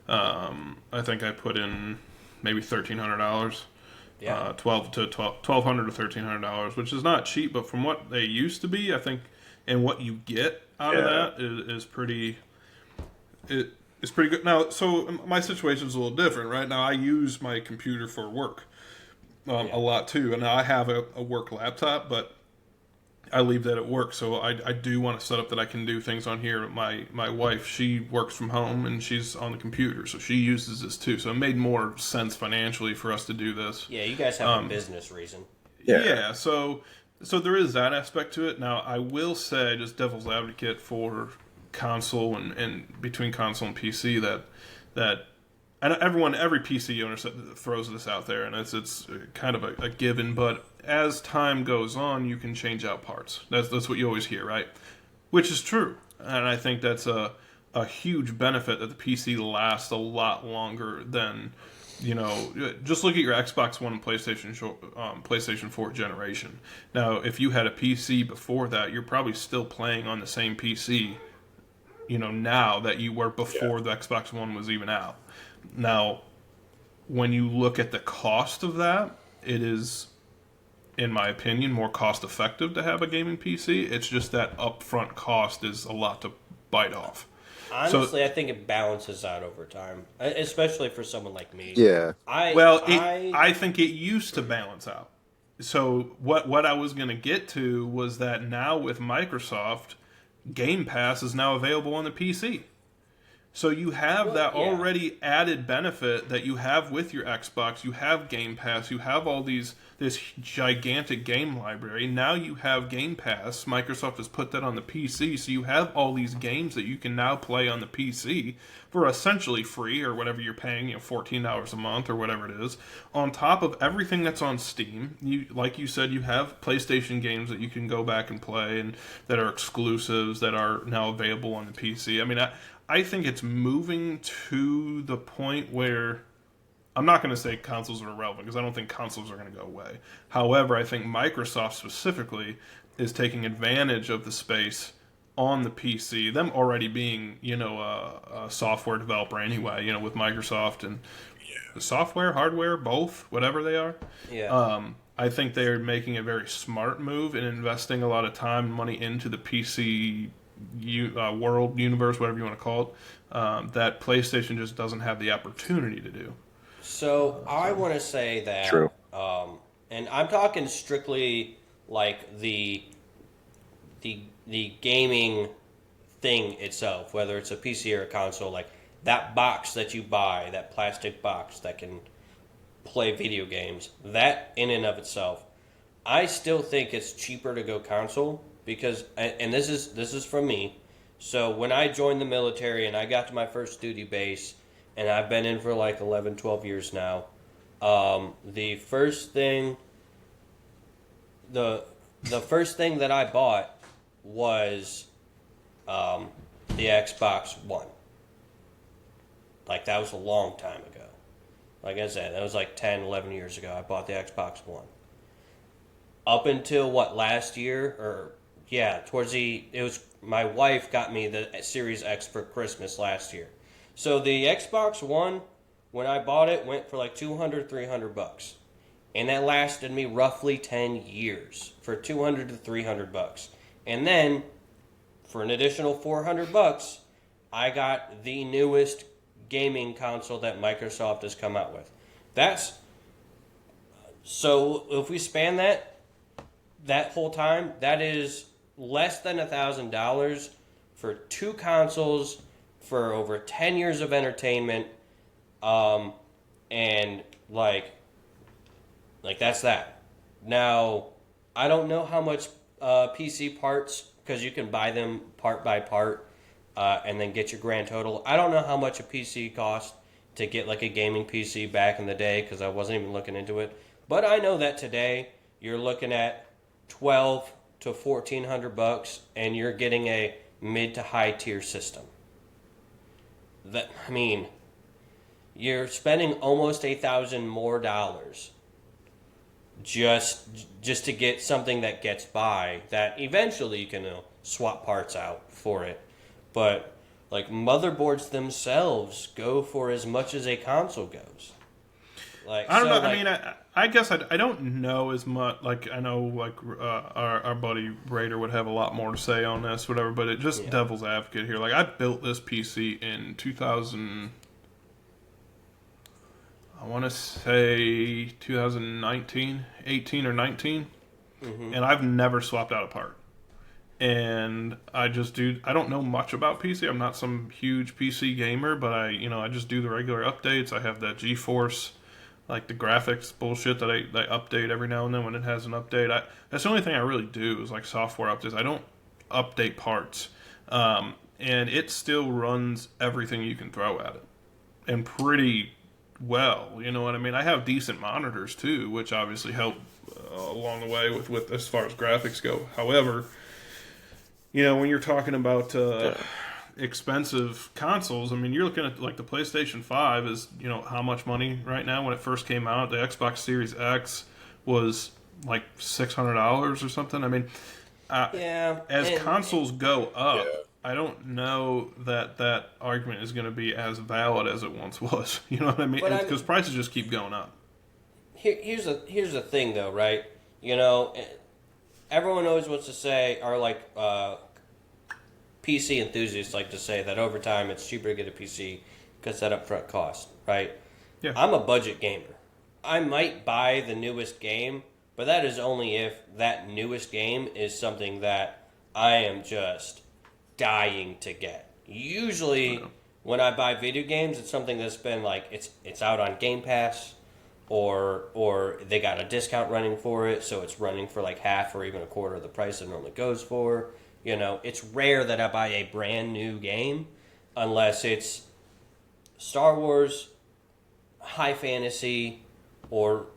[SPEAKER 1] I think I put in maybe $1,300.
[SPEAKER 2] Yeah.
[SPEAKER 1] $1,200 to $1,300, which is not cheap, but from what they used to be, I think, and what you get out of that is pretty. It's pretty good. Now, so my situation's a little different, right? Now I use my computer for work a lot too, and I have a work laptop, but I leave that at work, so I do want to set up that I can do things on here. My wife, she works from home and she's on the computer, so she uses this too. So it made more sense financially for us to do this.
[SPEAKER 2] Yeah, you guys have a business reason.
[SPEAKER 1] Yeah, so there is that aspect to it. Now I will say, just devil's advocate for console and between console and PC, that and every PC owner throws this out there, and it's kind of a given. But as time goes on, you can change out parts. That's what you always hear, right? Which is true, and I think that's a huge benefit that the PC lasts a lot longer than, you know. Just look at your Xbox One and PlayStation 4 generation. Now, if you had a PC before that, you're probably still playing on the same PC, you know, now that you were before the Xbox One was even out. Now, when you look at the cost of that, it is, in my opinion, more cost effective to have a gaming PC. It's just that upfront cost is a lot to bite off.
[SPEAKER 2] Honestly, I think it balances out over time, especially for someone like me.
[SPEAKER 3] Yeah.
[SPEAKER 1] I think it used to balance out. So what I was going to get to was that now with Microsoft, Game Pass is now available on the PC. So you have already added benefit that you have with your Xbox. You have Game Pass. You have this gigantic game library. Now you have Game Pass. Microsoft has put that on the PC, so you have all these games that you can now play on the PC for essentially free, or whatever you're paying, $14 a month or whatever it is. On top of everything that's on Steam, like you said, you have PlayStation games that you can go back and play, and that are exclusives that are now available on the PC. I mean, I think it's moving to the point where, I'm not going to say consoles are irrelevant, because I don't think consoles are going to go away. However, I think Microsoft specifically is taking advantage of the space on the PC, them already being, a software developer anyway, with Microsoft and software, hardware, both, whatever they are.
[SPEAKER 2] Yeah.
[SPEAKER 1] I think they're making a very smart move in investing a lot of time and money into the PC world, universe, whatever you want to call it, that PlayStation just doesn't have the opportunity to do.
[SPEAKER 2] So I want to say that,
[SPEAKER 3] True.
[SPEAKER 2] And I'm talking strictly like the gaming thing itself, whether it's a PC or a console, like that box that you buy, that plastic box that can play video games, that in and of itself, I still think it's cheaper to go console because, and this is from me. So when I joined the military and I got to my first duty base, and I've been in for like 11, 12 years now, the first thing that I bought was the Xbox One. Like, that was a long time ago. Like I said, that was like 10, 11 years ago. I bought the Xbox One. Up until, last year? My wife got me the Series X for Christmas last year. So the Xbox One, when I bought it, went for like $200, $300. And that lasted me roughly 10 years for $200 to $300. And then, for an additional $400, I got the newest gaming console that Microsoft has come out with. So if we span that whole time, that is less than $1,000 for two consoles for over 10 years of entertainment, and like that's that. Now, I don't know how much PC parts, because you can buy them part by part, and then get your grand total. I don't know how much a PC cost to get like a gaming PC back in the day, because I wasn't even looking into it. But I know that today you're looking at $1,200 to $1,400, and you're getting a mid to high tier system. You're spending almost $8,000 more just to get something that gets by, that eventually you can swap parts out for it. But like, motherboards themselves go for as much as a console goes. Like,
[SPEAKER 1] I don't know. I mean, I guess I don't know as much. Like, I know, like, our buddy Raider would have a lot more to say on this, whatever. But it just devil's advocate here. Like, I built this PC in 2000. I want to say 2019, 18 or 19, and I've never swapped out a part. And I don't know much about PC. I'm not some huge PC gamer, but I just do the regular updates. I have that GeForce, like the graphics bullshit that I update every now and then when it has an update. That's the only thing I really do is like software updates. I don't update parts. And it still runs everything you can throw at it. And pretty well, you know what I mean? I have decent monitors too, which obviously help along the way with as far as graphics go. However, when you're talking about expensive consoles, I mean, you're looking at like the PlayStation 5 is, how much money right now. When it first came out, the Xbox Series X was like $600 or something. I mean, as consoles go up, I don't know that argument is going to be as valid as it once was. You know what I mean? Because prices just keep going up.
[SPEAKER 2] Here's the thing, though, right? Everyone always wants to say, or like PC enthusiasts like to say that over time it's cheaper to get a PC because that upfront cost, right?
[SPEAKER 1] Yeah.
[SPEAKER 2] I'm a budget gamer. I might buy the newest game, but that is only if that newest game is something that I am just dying to get. Usually, when I buy video games, it's something that's been like it's out on Game Pass, or they got a discount running for it, so it's running for like half or even a quarter of the price it normally goes for. It's rare that I buy a brand new game unless it's Star Wars, high fantasy, or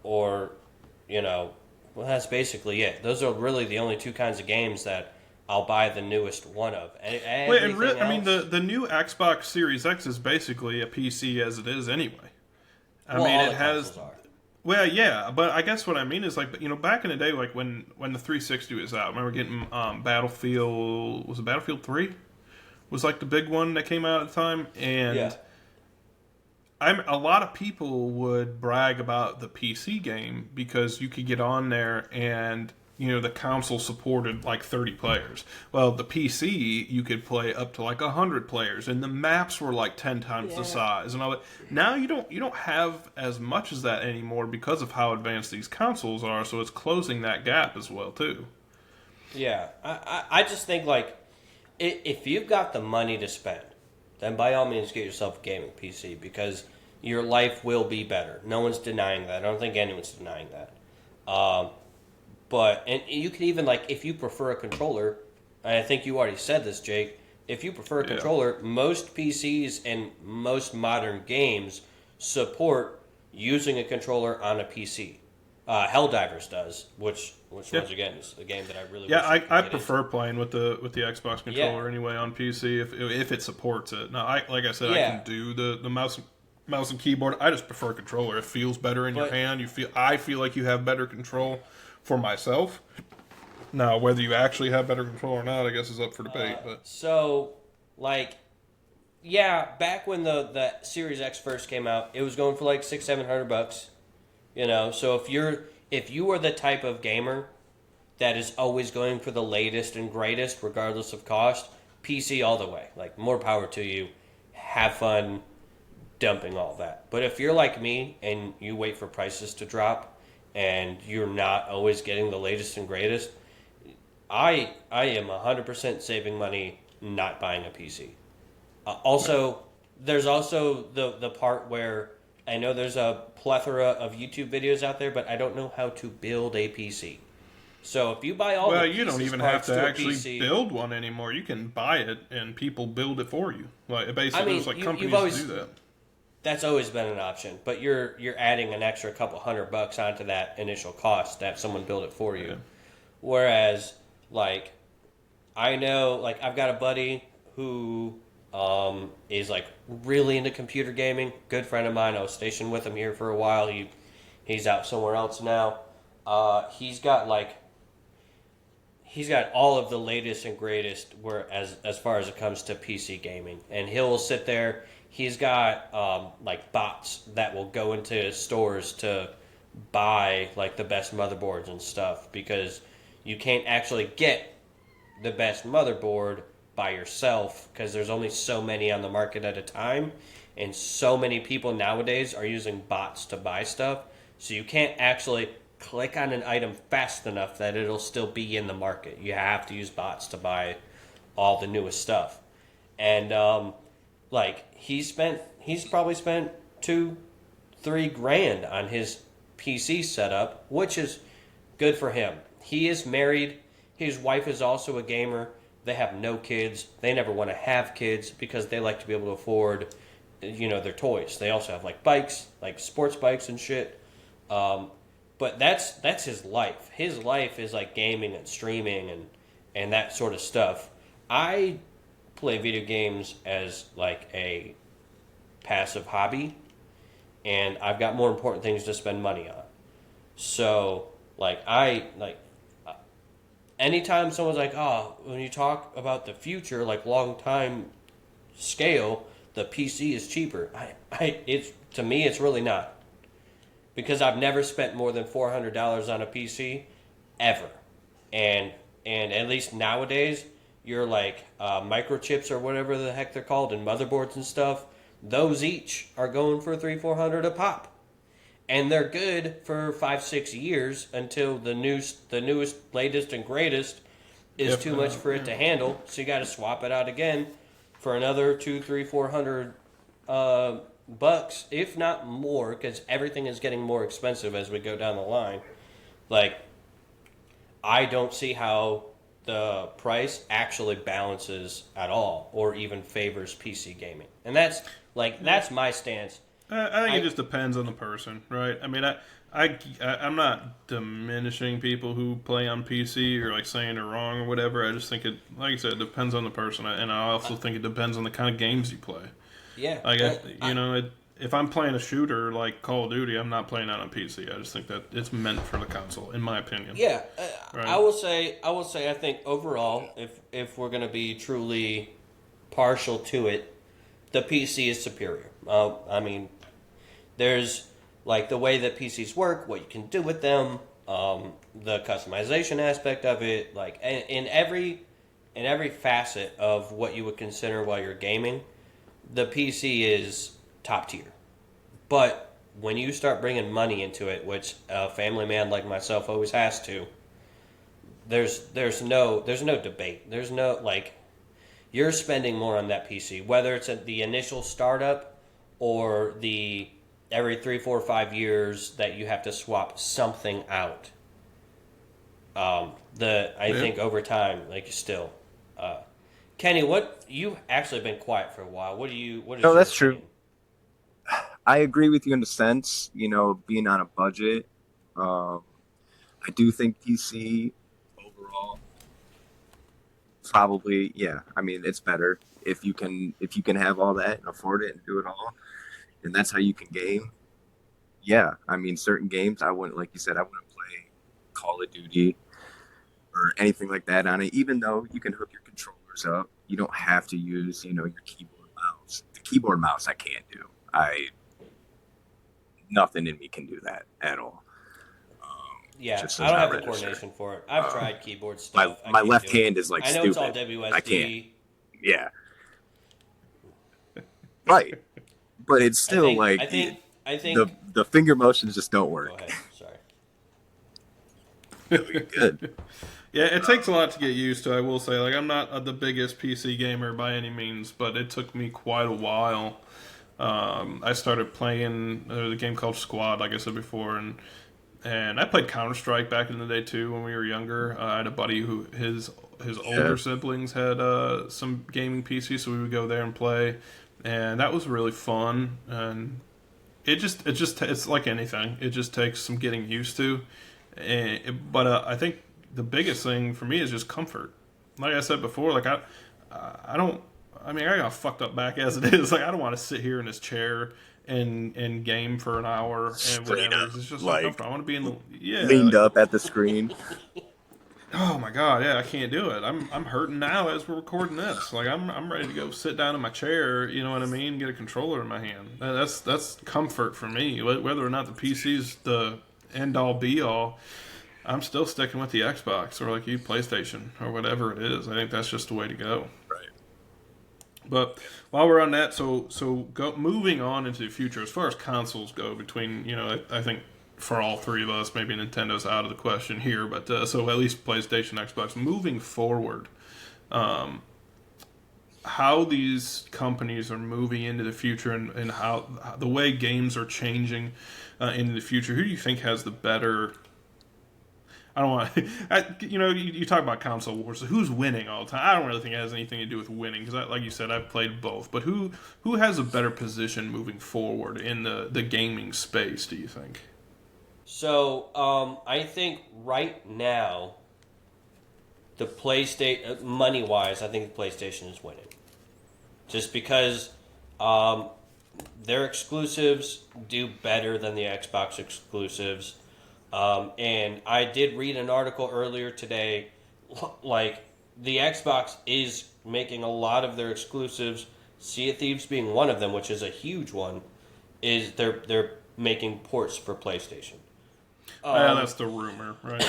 [SPEAKER 2] that's basically it. Those are really the only two kinds of games that I'll buy the newest one of.
[SPEAKER 1] The new Xbox Series X is basically a PC as it is anyway. It has. Well, yeah, but I guess what I mean is like, back in the day, like when the 360 was out, I remember getting Battlefield. Was it Battlefield 3? Was like the big one that came out at the time, and a lot of people would brag about the PC game because you could get on there and the console supported like 30 players. Well, the PC, you could play up to like 100 players, and the maps were like 10 times the size and all that. Now you don't have as much as that anymore because of how advanced these consoles are, so it's closing that gap as well too.
[SPEAKER 2] Yeah, I just think like if you've got the money to spend, then by all means get yourself a gaming PC, because your life will be better. No one's denying that. I don't think anyone's denying that. And you can even, like, if you prefer a controller, and I think you already said this, Jake, if you prefer a controller, most PCs and most modern games support using a controller on a PC. Helldivers does, which once again is a game that I really wish
[SPEAKER 1] I prefer playing with the Xbox controller anyway on PC if it supports it. Now, like I said, I can do the mouse and keyboard. I just prefer controller. It feels better in your hand. I feel like you have better control for myself. Now, whether you actually have better control or not, I guess is up for debate.
[SPEAKER 2] Back when the Series X first came out, it was going for like $600-700. You know, so if you are the type of gamer that is always going for the latest and greatest, regardless of cost, PC all the way. Like, more power to you. Have fun dumping all that. But if you're like me and you wait for prices to drop and you're not always getting the latest and greatest, I am 100% saving money not buying a PC. There's also the part where I know there's a plethora of YouTube videos out there, but I don't know how to build a PC. So if you buy all the
[SPEAKER 1] you don't even have to actually build one anymore. You can buy it and people build it for you. Like, basically, there's like companies do that.
[SPEAKER 2] That's always been an option, but you're adding an extra couple $100 onto that initial cost to have someone build it for you. Yeah. Whereas, like, I know, like, I've got a buddy who is like really into computer gaming. Good friend of mine. I was stationed with him here for a while. He's out somewhere else now. He's got all of the latest and greatest as far as it comes to PC gaming, and he'll sit there. He's got like bots that will go into stores to buy like the best motherboards and stuff, because you can't actually get the best motherboard by yourself because there's only so many on the market at a time, and so many people nowadays are using bots to buy stuff, so you can't actually click on an item fast enough that it'll still be in the market. You have to use bots to buy all the newest stuff. And he's probably spent $2-3 grand on his PC setup, which is good for him. He is married. His wife is also a gamer. They have no kids. They never want to have kids because they like to be able to afford, their toys. They also have like bikes, like sports bikes and shit. But that's his life. His life is like gaming and streaming and that sort of stuff. I play video games as like a passive hobby, and I've got more important things to spend money on. So, anytime someone's like, oh, when you talk about the future, like long time scale, the PC is cheaper. To me, it's really not. Because I've never spent more than $400 on a PC, ever. And at least nowadays, your microchips or whatever the heck they're called, and motherboards and stuff, those each are going for $300-400 a pop. And they're good for 5-6 years until the newest, latest, and greatest is too much for it to handle. So you got to swap it out again for another $200-400 bucks, if not more, because everything is getting more expensive as we go down the line. I don't see how the price actually balances at all, or even favors PC gaming, and that's my stance.
[SPEAKER 1] I think it just depends on the person, right? I mean, I'm not diminishing people who play on PC or saying they're wrong or whatever. I just think it, like I said, it depends on the person, and I also think it depends on the kind of games you play.
[SPEAKER 2] Yeah,
[SPEAKER 1] if I'm playing a shooter like Call of Duty, I'm not playing that on PC. I just think that it's meant for the console, in my opinion.
[SPEAKER 2] Yeah,
[SPEAKER 1] right?
[SPEAKER 2] I will say, I think overall, if we're going to be truly partial to it, the PC is superior. There's the way that PCs work, what you can do with them, the customization aspect of it, in every facet of what you would consider while you're gaming, the PC is top tier. But when you start bringing money into it, which a family man like myself always has to, there's no debate. There's no you're spending more on that PC, whether it's at the initial startup or the every 3, 4, 5 years that you have to swap something out. I think over time, like still, Kenny, you've actually been quiet for a while. What is
[SPEAKER 3] No,
[SPEAKER 2] your
[SPEAKER 3] that's true.
[SPEAKER 2] opinion?
[SPEAKER 3] I agree with you in the sense, being on a budget. Um, I do think PC overall probably, yeah. I mean, it's better if you can have all that and afford it and do it all, and that's how you can game. Yeah, I mean, certain games I wouldn't, like you said, I wouldn't play Call of Duty or anything like that on it. Even though you can hook your controllers up, you don't have to use, your keyboard mouse. The keyboard mouse I can't do. Nothing in me can do that at all.
[SPEAKER 2] Yeah,
[SPEAKER 3] Just
[SPEAKER 2] I
[SPEAKER 3] does
[SPEAKER 2] don't
[SPEAKER 3] not
[SPEAKER 2] have the
[SPEAKER 3] register.
[SPEAKER 2] coordination for it. I've tried keyboard
[SPEAKER 3] My
[SPEAKER 2] stuff. I
[SPEAKER 3] my
[SPEAKER 2] can't
[SPEAKER 3] left
[SPEAKER 2] do it.
[SPEAKER 3] hand is like
[SPEAKER 2] I know
[SPEAKER 3] stupid.
[SPEAKER 2] it's all WSD.
[SPEAKER 3] I can't. Yeah. Right. But it's still
[SPEAKER 2] I think.
[SPEAKER 3] the finger motions just don't work.
[SPEAKER 2] Go ahead. Sorry.
[SPEAKER 3] You're good.
[SPEAKER 1] Yeah, it takes a lot to get used to. I will say, like, I'm not the biggest PC gamer by any means, but it took me quite a while. I started playing the game called Squad, like I said before, and I played Counter-Strike back in the day too when we were younger. I had a buddy who his older siblings had some gaming PCs, so we would go there and play, and that was really fun. And it's like anything. It just takes some getting used to. But I think the biggest thing for me is just comfort. Like I said before, like I don't. I mean, I got a fucked up back as it is. Like, I don't want to sit here in this chair and game for an hour and
[SPEAKER 3] Straight
[SPEAKER 1] whatever.
[SPEAKER 3] up,
[SPEAKER 1] It's just
[SPEAKER 3] like,
[SPEAKER 1] uncomfortable. I want to be in the
[SPEAKER 3] leaned up at the screen.
[SPEAKER 1] Oh my god, yeah, I can't do it. I'm hurting now as we're recording this. Like, I'm ready to go sit down in my chair. You know what I mean? Get a controller in my hand. That's comfort for me. Whether or not the PC's the end all be all, I'm still sticking with the Xbox or like PlayStation or whatever it is. I think that's just the way to go.
[SPEAKER 3] Right.
[SPEAKER 1] But while we're on that, moving on into the future, as far as consoles go, between I think for all three of us, maybe Nintendo's out of the question here, but so at least PlayStation, Xbox. Moving forward, how these companies are moving into the future and how the way games are changing into the future. Who do you think has the better? I don't want you talk about console wars. So who's winning all the time? I don't really think it has anything to do with winning because, like you said, I've played both. But who has a better position moving forward in the gaming space? Do you think?
[SPEAKER 2] So I think right now, the PlayStation money wise, I think the PlayStation is winning, just because their exclusives do better than the Xbox exclusives. And I did read an article earlier today, like the Xbox is making a lot of their exclusives, Sea of Thieves being one of them, which is a huge one, is they're making ports for PlayStation.
[SPEAKER 1] That's the rumor, right?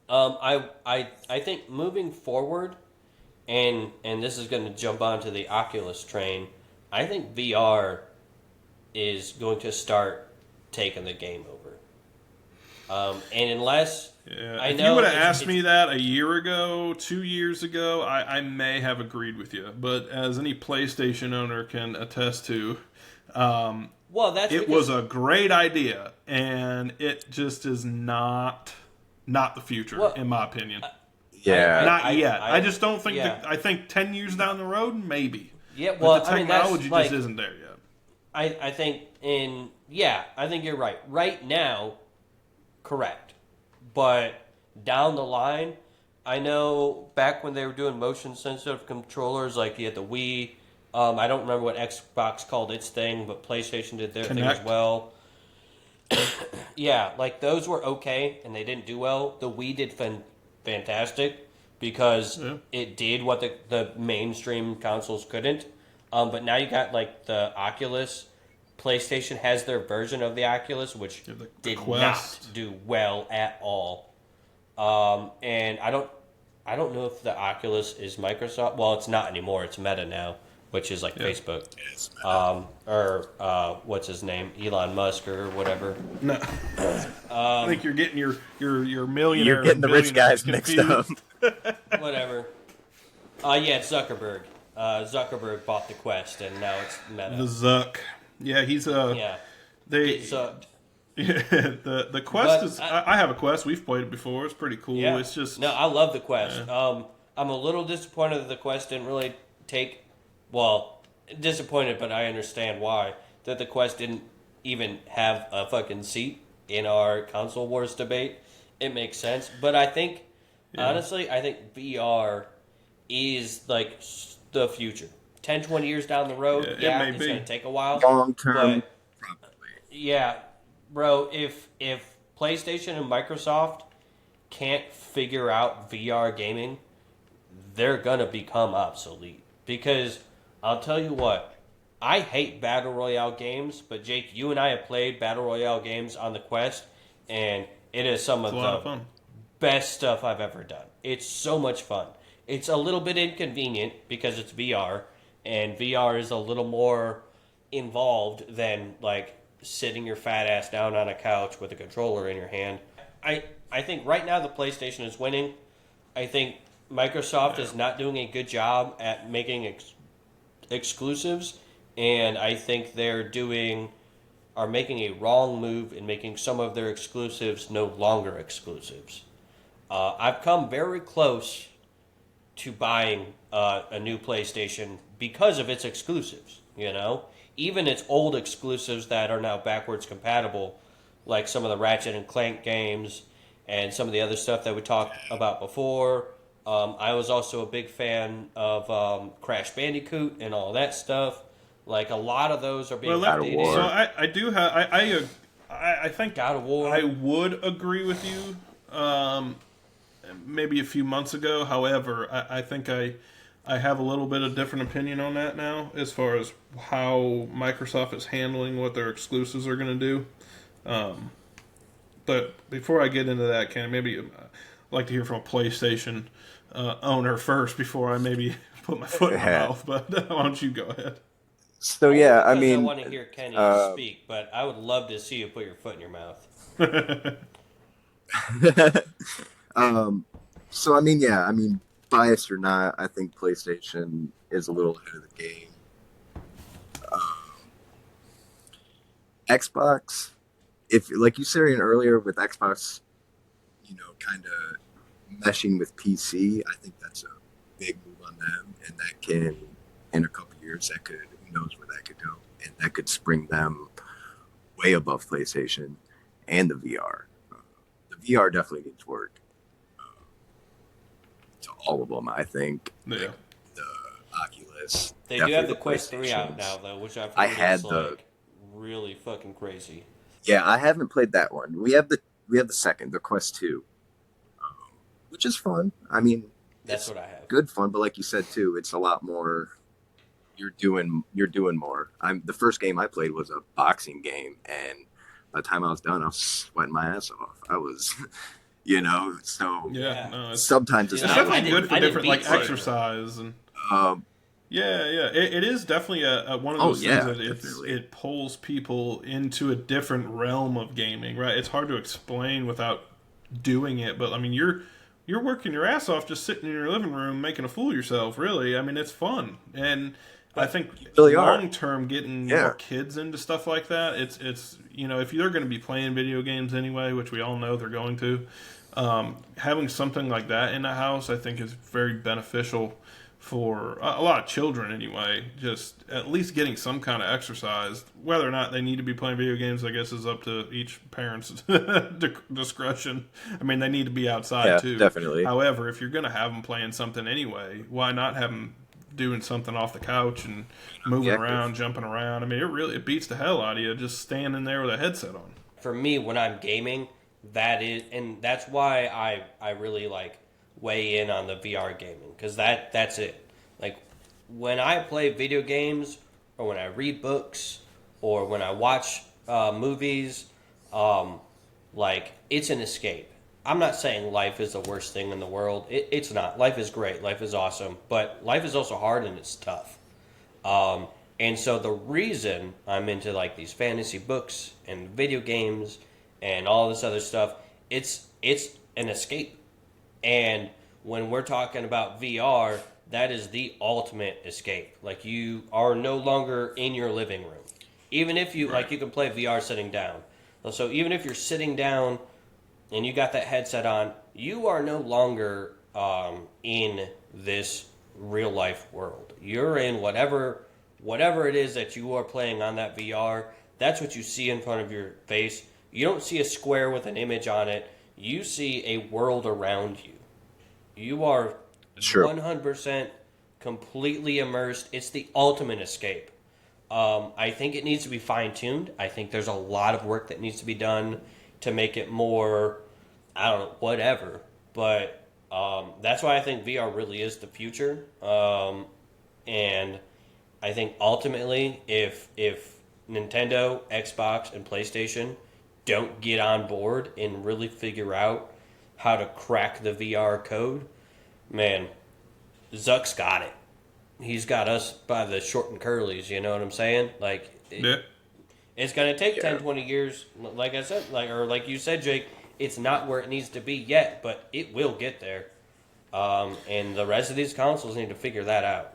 [SPEAKER 2] I think moving forward, and this is going to jump onto the Oculus train, I think VR is going to start taking the game over. And unless
[SPEAKER 1] if you would have asked me that a year ago, 2 years ago, I may have agreed with you. But as any PlayStation owner can attest to, it was a great idea, and it just is not the future, in my opinion.
[SPEAKER 3] Yeah,
[SPEAKER 1] not yet. I just don't think. I think 10 years down the road, maybe.
[SPEAKER 2] Yeah, well,
[SPEAKER 1] but the technology just isn't there yet.
[SPEAKER 2] I think I think you're right. Right now, correct. But down the line, I know back when they were doing motion sensitive controllers, like you had the Wii. I don't remember what Xbox called its thing, but PlayStation did their thing as well. Yeah, like those were okay, and they didn't do well. The Wii did fantastic because it did what the mainstream consoles couldn't. But now you got like the Oculus. PlayStation has their version of the Oculus, which did not do well at all. And I don't know if the Oculus is Microsoft. Well, it's not anymore. It's Meta now, which is like Facebook. Or what's his name, Elon Musk or whatever.
[SPEAKER 1] No, I think you're getting your millionaire.
[SPEAKER 3] You're getting the rich guys mixed up.
[SPEAKER 2] Whatever. Yeah, it's Zuckerberg. Zuckerberg bought the Quest, and now it's Meta.
[SPEAKER 1] The Zuck. Yeah, he's
[SPEAKER 2] Yeah,
[SPEAKER 1] they
[SPEAKER 2] it sucked.
[SPEAKER 1] yeah, the Quest
[SPEAKER 2] But
[SPEAKER 1] is. I have a Quest. We've played it before. It's pretty cool.
[SPEAKER 2] Yeah.
[SPEAKER 1] It's just
[SPEAKER 2] No, I love the Quest. I'm a little disappointed that the Quest didn't really take. Well, disappointed, but I understand why. That the Quest didn't even have a fucking seat in our console wars debate. It makes sense, but I think honestly, I think VR is like the future. 10, 20 years down the road,
[SPEAKER 1] It
[SPEAKER 2] yeah,
[SPEAKER 1] may
[SPEAKER 2] it's
[SPEAKER 1] be.
[SPEAKER 2] going to take a while.
[SPEAKER 4] Long term,
[SPEAKER 2] But
[SPEAKER 4] probably.
[SPEAKER 2] yeah, bro, if PlayStation and Microsoft can't figure out VR gaming, they're going to become obsolete. Because I'll tell you what, I hate Battle Royale games, but Jake, you and I have played Battle Royale games on the Quest, and it is some of
[SPEAKER 1] a lot of
[SPEAKER 2] the
[SPEAKER 1] fun.
[SPEAKER 2] best stuff I've ever done. It's so much fun. It's a little bit inconvenient because it's VR, and VR is a little more involved than like sitting your fat ass down on a couch with a controller in your hand. I think right now the PlayStation is winning. I think Microsoft is not doing a good job at making exclusives, and I think are making a wrong move in making some of their exclusives no longer exclusives. I've come very close to buying a new PlayStation because of its exclusives, you know? Even its old exclusives that are now backwards compatible, like some of the Ratchet and Clank games and some of the other stuff that we talked about before. I was also a big fan of Crash Bandicoot and all that stuff. Like, a lot of those are being
[SPEAKER 3] God of
[SPEAKER 2] updated.
[SPEAKER 3] War.
[SPEAKER 1] So I do have I think
[SPEAKER 2] God of War.
[SPEAKER 1] I would agree with you. Maybe a few months ago. However, I think I have a little bit of different opinion on that now, as far as how Microsoft is handling what their exclusives are going to do. But before I get into that, Ken, maybe I'd like to hear from a PlayStation owner first before I maybe put my foot in my mouth. But why don't you go ahead?
[SPEAKER 3] So yeah, I
[SPEAKER 2] Because
[SPEAKER 3] mean,
[SPEAKER 2] I want to hear Kenny speak, but I would love to see you put your foot in your mouth.
[SPEAKER 4] So I mean, yeah, I mean, biased or not, I think PlayStation is a little ahead of the game. Xbox, if like you said earlier with Xbox, kind of meshing with PC, I think that's a big move on them, and that can, in a couple of years, that could, who knows where that could go, and that could spring them way above PlayStation and the VR. The VR definitely needs work. To all of them, I think.
[SPEAKER 1] Yeah.
[SPEAKER 4] Like the Oculus.
[SPEAKER 2] They do have
[SPEAKER 4] definitely
[SPEAKER 2] the Quest 3 out
[SPEAKER 4] PlayStations.
[SPEAKER 2] now, though, which I've heard
[SPEAKER 4] I had
[SPEAKER 2] is
[SPEAKER 4] the-
[SPEAKER 2] really fucking crazy.
[SPEAKER 4] Yeah, I haven't played that one. We have the second, the Quest 2, which is fun. I mean,
[SPEAKER 2] That's
[SPEAKER 4] it's
[SPEAKER 2] what I have.
[SPEAKER 4] good fun, but like you said too, it's a lot more. You're doing more. The first game I played was a boxing game, and by the time I was done, I was sweating my ass off. I was, so
[SPEAKER 1] Yeah, no, it's
[SPEAKER 4] sometimes it's
[SPEAKER 2] Yeah,
[SPEAKER 1] it's
[SPEAKER 4] not
[SPEAKER 1] definitely good for
[SPEAKER 2] I didn't
[SPEAKER 1] different
[SPEAKER 2] beat
[SPEAKER 1] like
[SPEAKER 2] Slayer.
[SPEAKER 1] exercise and.
[SPEAKER 4] Um,
[SPEAKER 1] Yeah. It is definitely a one of
[SPEAKER 4] Oh,
[SPEAKER 1] those
[SPEAKER 4] yeah,
[SPEAKER 1] things that
[SPEAKER 4] definitely.
[SPEAKER 1] it pulls people into a different realm of gaming, right? It's hard to explain without doing it, but I mean, you're working your ass off just sitting in your living room making a fool of yourself, really. I mean, it's fun. And I think
[SPEAKER 4] really are.
[SPEAKER 1] long term getting
[SPEAKER 4] Yeah.
[SPEAKER 1] more kids into stuff like that, it's if you're going to be playing video games anyway, which we all know they're going to, having something like that in the house, I think is very beneficial for a lot of children anyway. Just at least getting some kind of exercise. Whether or not they need to be playing video games, I guess, is up to each parent's discretion. I mean, they need to be outside
[SPEAKER 3] Yeah,
[SPEAKER 1] too.
[SPEAKER 3] definitely.
[SPEAKER 1] However, if you're going to have them playing something anyway, why not have them doing something off the couch and moving
[SPEAKER 4] Active.
[SPEAKER 1] around, jumping around? I mean, it beats the hell out of you just standing there with a headset on.
[SPEAKER 2] For me, when I'm gaming, that's why I really like weigh in on the VR gaming, because that's it. Like, when I play video games, or when I read books, or when I watch movies, like, it's an escape. I'm not saying life is the worst thing in the world. It's not. Life is great. Life is awesome. But life is also hard and it's tough. And so the reason I'm into like these fantasy books and video games and all this other stuff, it's an escape. And when we're talking about VR, that is the ultimate escape. Like, you are no longer in your living room. Even if you, like, you can play VR sitting down. So even if you're sitting down and you got that headset on, you are no longer in this real life world. You're in whatever it is that you are playing on that VR. That's what you see in front of your face. You don't see a square with an image on it. You see a world around you. You are 100% completely immersed. It's the ultimate escape. I think it needs to be fine-tuned. I think there's a lot of work that needs to be done to make it more, I don't know, whatever. But that's why I think VR really is the future. And I think ultimately, if Nintendo, Xbox, and PlayStation don't get on board and really figure out how to crack the VR code, man, Zuck's got it. He's got us by the short and curlies, you know what I'm saying? Like, it's going to take 10, 20 years, like I said, like you said, Jake, it's not where it needs to be yet, but it will get there. And the rest of these consoles need to figure that out.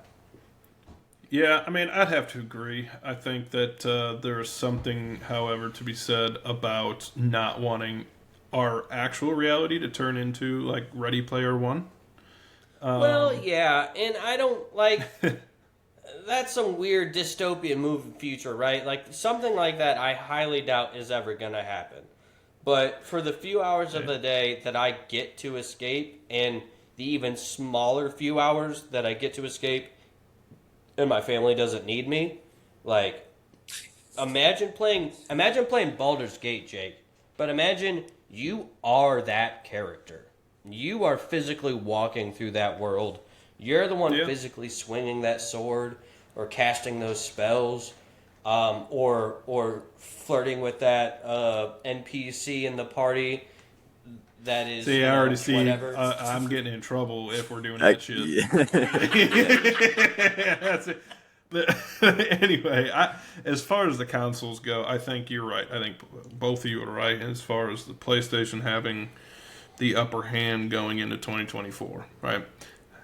[SPEAKER 1] Yeah, I mean, I'd have to agree. I think that there is something, however, to be said about not wanting our actual reality to turn into, like, Ready Player One.
[SPEAKER 2] Well, yeah, and I don't, like, that's some weird dystopian movie future, right? Like, something like that I highly doubt is ever going to happen. But for the few hours of the day that I get to escape, and the even smaller few hours that I get to escape, and my family doesn't need me, like, imagine playing Baldur's Gate, Jake, but imagine you are that character. You are physically walking through that world. You're the one physically swinging that sword or casting those spells, or flirting with that NPC in the party that is.
[SPEAKER 1] See, I already see.
[SPEAKER 2] Whatever.
[SPEAKER 1] I'm getting in trouble if we're doing that shit. That's it. Anyway, as far as the consoles go, I think you're right. I think both of you are right as far as the PlayStation having the upper hand going into 2024, right?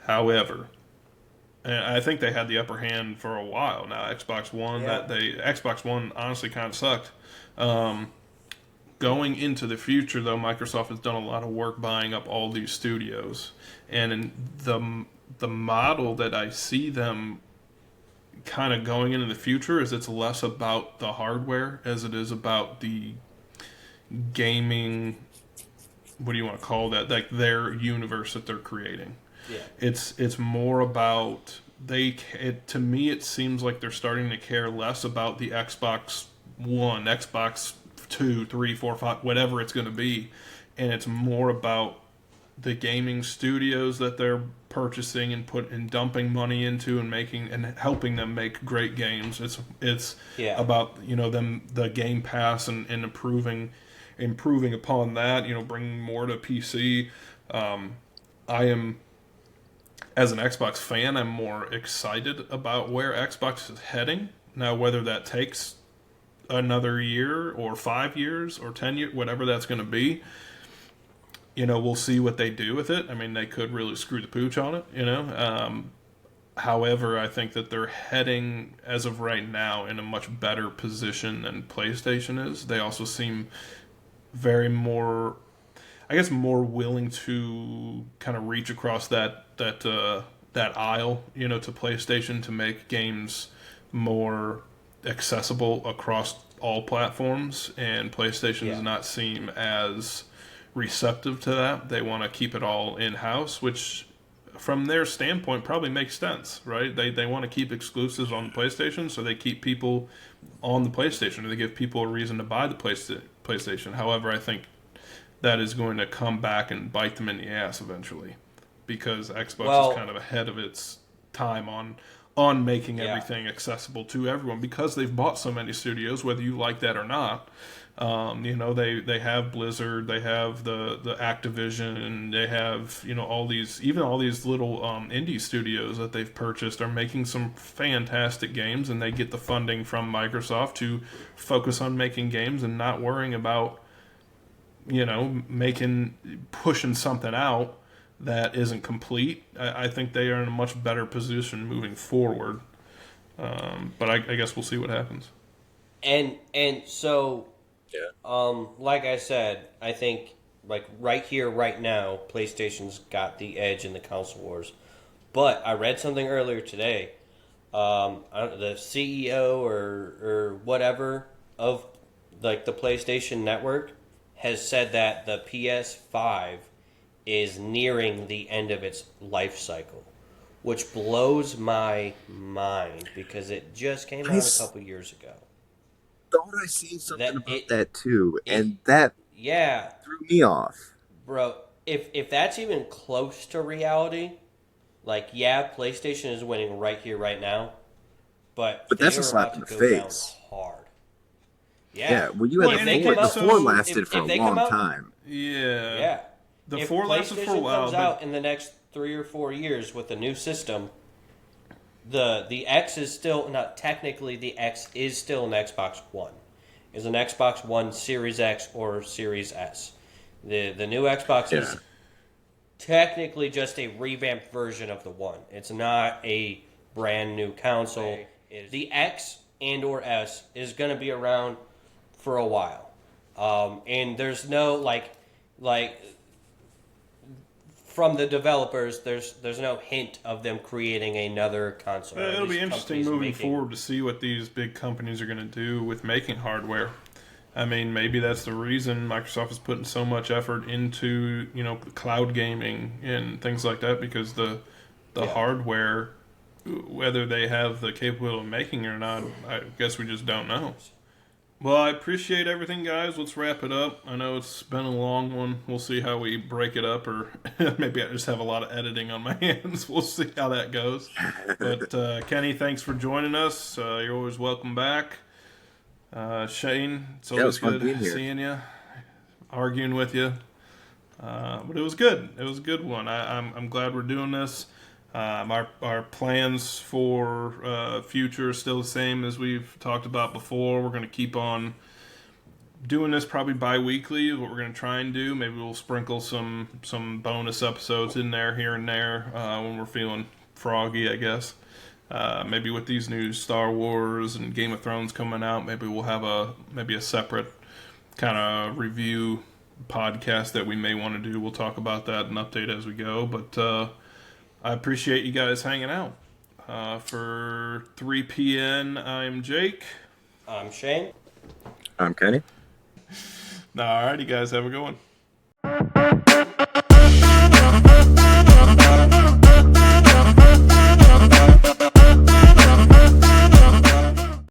[SPEAKER 1] However, and I think they had the upper hand for a while now. Xbox One, Xbox One honestly kind of sucked. Going into the future, though, Microsoft has done a lot of work buying up all these studios, and in the model that I see them kind of going into the future is it's less about the hardware as it is about the gaming. What do you want to call that? Like their universe that they're creating. Yeah. It's more about to me it seems like they're starting to care less about the Xbox One, Xbox 2, 3, 4, 5, whatever it's going to be, and it's more about the gaming studios that they're purchasing and dumping money into and making and helping them make great games. It's about the Game Pass and improving upon that, bringing more to PC. I am, as an Xbox fan, I'm more excited about where Xbox is heading. Now, whether that takes another year or 5 years or 10 years, whatever that's going to be, we'll see what they do with it. I mean, they could really screw the pooch on it, However, I think that they're heading, as of right now, in a much better position than PlayStation is. They also seem more willing to kind of reach across that aisle, to PlayStation to make games more accessible across all platforms, and PlayStation does not seem as receptive to that. They want to keep it all in-house, which from their standpoint probably makes sense, right? They want to keep exclusives on the PlayStation, so they keep people on the PlayStation, or they give people a reason to buy the PlayStation. However, I think that is going to come back and bite them in the ass eventually, because Xbox is kind of ahead of its time on making everything accessible to everyone, because they've bought so many studios, whether you like that or not. They have Blizzard, they have the Activision, and they have all these little indie studios that they've purchased are making some fantastic games, and they get the funding from Microsoft to focus on making games and not worrying about pushing something out that isn't complete. I think they are in a much better position moving forward. But I guess we'll see what happens.
[SPEAKER 2] And so,
[SPEAKER 3] Yeah.
[SPEAKER 2] like I said, I think like right here, right now, PlayStation's got the edge in the console wars. But I read something earlier today. The CEO or whatever of like the PlayStation Network has said that the PS5 is nearing the end of its life cycle, which blows my mind because it just came out a couple years ago.
[SPEAKER 4] Thought I seen something
[SPEAKER 2] That
[SPEAKER 4] about that too,
[SPEAKER 2] it
[SPEAKER 4] and that
[SPEAKER 2] yeah,
[SPEAKER 4] threw me off.
[SPEAKER 2] bro. If that's even close to reality, like yeah, PlayStation is winning right here, right now, but
[SPEAKER 4] But
[SPEAKER 2] they
[SPEAKER 4] that's a
[SPEAKER 2] are
[SPEAKER 4] slap
[SPEAKER 2] about
[SPEAKER 4] in
[SPEAKER 2] to
[SPEAKER 4] the
[SPEAKER 2] go down
[SPEAKER 4] face.
[SPEAKER 2] hard.
[SPEAKER 4] Yeah,
[SPEAKER 2] Yeah.
[SPEAKER 4] well, you
[SPEAKER 1] Well,
[SPEAKER 4] had
[SPEAKER 1] and
[SPEAKER 4] the
[SPEAKER 1] it
[SPEAKER 4] four.
[SPEAKER 1] came
[SPEAKER 4] The
[SPEAKER 1] out-
[SPEAKER 4] four
[SPEAKER 1] so
[SPEAKER 4] lasted for
[SPEAKER 2] if
[SPEAKER 4] a
[SPEAKER 2] they come
[SPEAKER 4] long
[SPEAKER 2] out-
[SPEAKER 4] time.
[SPEAKER 1] Yeah.
[SPEAKER 2] Yeah.
[SPEAKER 1] The
[SPEAKER 2] If
[SPEAKER 1] 4 lasted for a
[SPEAKER 2] PlayStation
[SPEAKER 1] while,
[SPEAKER 2] comes
[SPEAKER 1] but
[SPEAKER 2] out in the next 3 or 4 years with a new system, the X is still not technically the X is still an Xbox One. Is an Xbox One Series X or Series S. The new Xbox
[SPEAKER 4] Yeah.
[SPEAKER 2] is technically just a revamped version of the One. It's not a brand new console. The X and or S is going to be around for a while, and there's no like from the developers. There's no hint of them creating another console. or at
[SPEAKER 1] it'll be
[SPEAKER 2] least
[SPEAKER 1] interesting
[SPEAKER 2] companies
[SPEAKER 1] moving
[SPEAKER 2] making-
[SPEAKER 1] forward to see what these big companies are going to do with making hardware. I mean, maybe that's the reason Microsoft is putting so much effort into, cloud gaming and things like that, because the
[SPEAKER 2] Yeah.
[SPEAKER 1] hardware, whether they have the capability of making it or not, I guess we just don't know. Well, I appreciate everything, guys. Let's wrap it up. I know it's been a long one. We'll see how we break it up, or maybe I just have a lot of editing on my hands. We'll see how that goes. But Kenny, thanks for joining us. You're always welcome back. Shane, it's
[SPEAKER 4] Yeah, it
[SPEAKER 1] always
[SPEAKER 4] was fun
[SPEAKER 1] good
[SPEAKER 4] being here.
[SPEAKER 1] seeing you, arguing with you. But it was good. It was a good one. I'm glad we're doing this. Our plans for future are still the same as we've talked about before. We're going to keep on doing this probably bi-weekly is what we're going to try and do. Maybe we'll sprinkle some bonus episodes in there here and there when we're feeling froggy, I guess. Maybe with these new Star Wars and Game of Thrones coming out, maybe we'll have a separate kind of review podcast that we may want to do. We'll talk about that and update as we go. But I appreciate you guys hanging out. For 3PN, I'm Jake.
[SPEAKER 2] I'm Shane.
[SPEAKER 3] I'm Kenny.
[SPEAKER 1] Alrighty, guys, have a good one.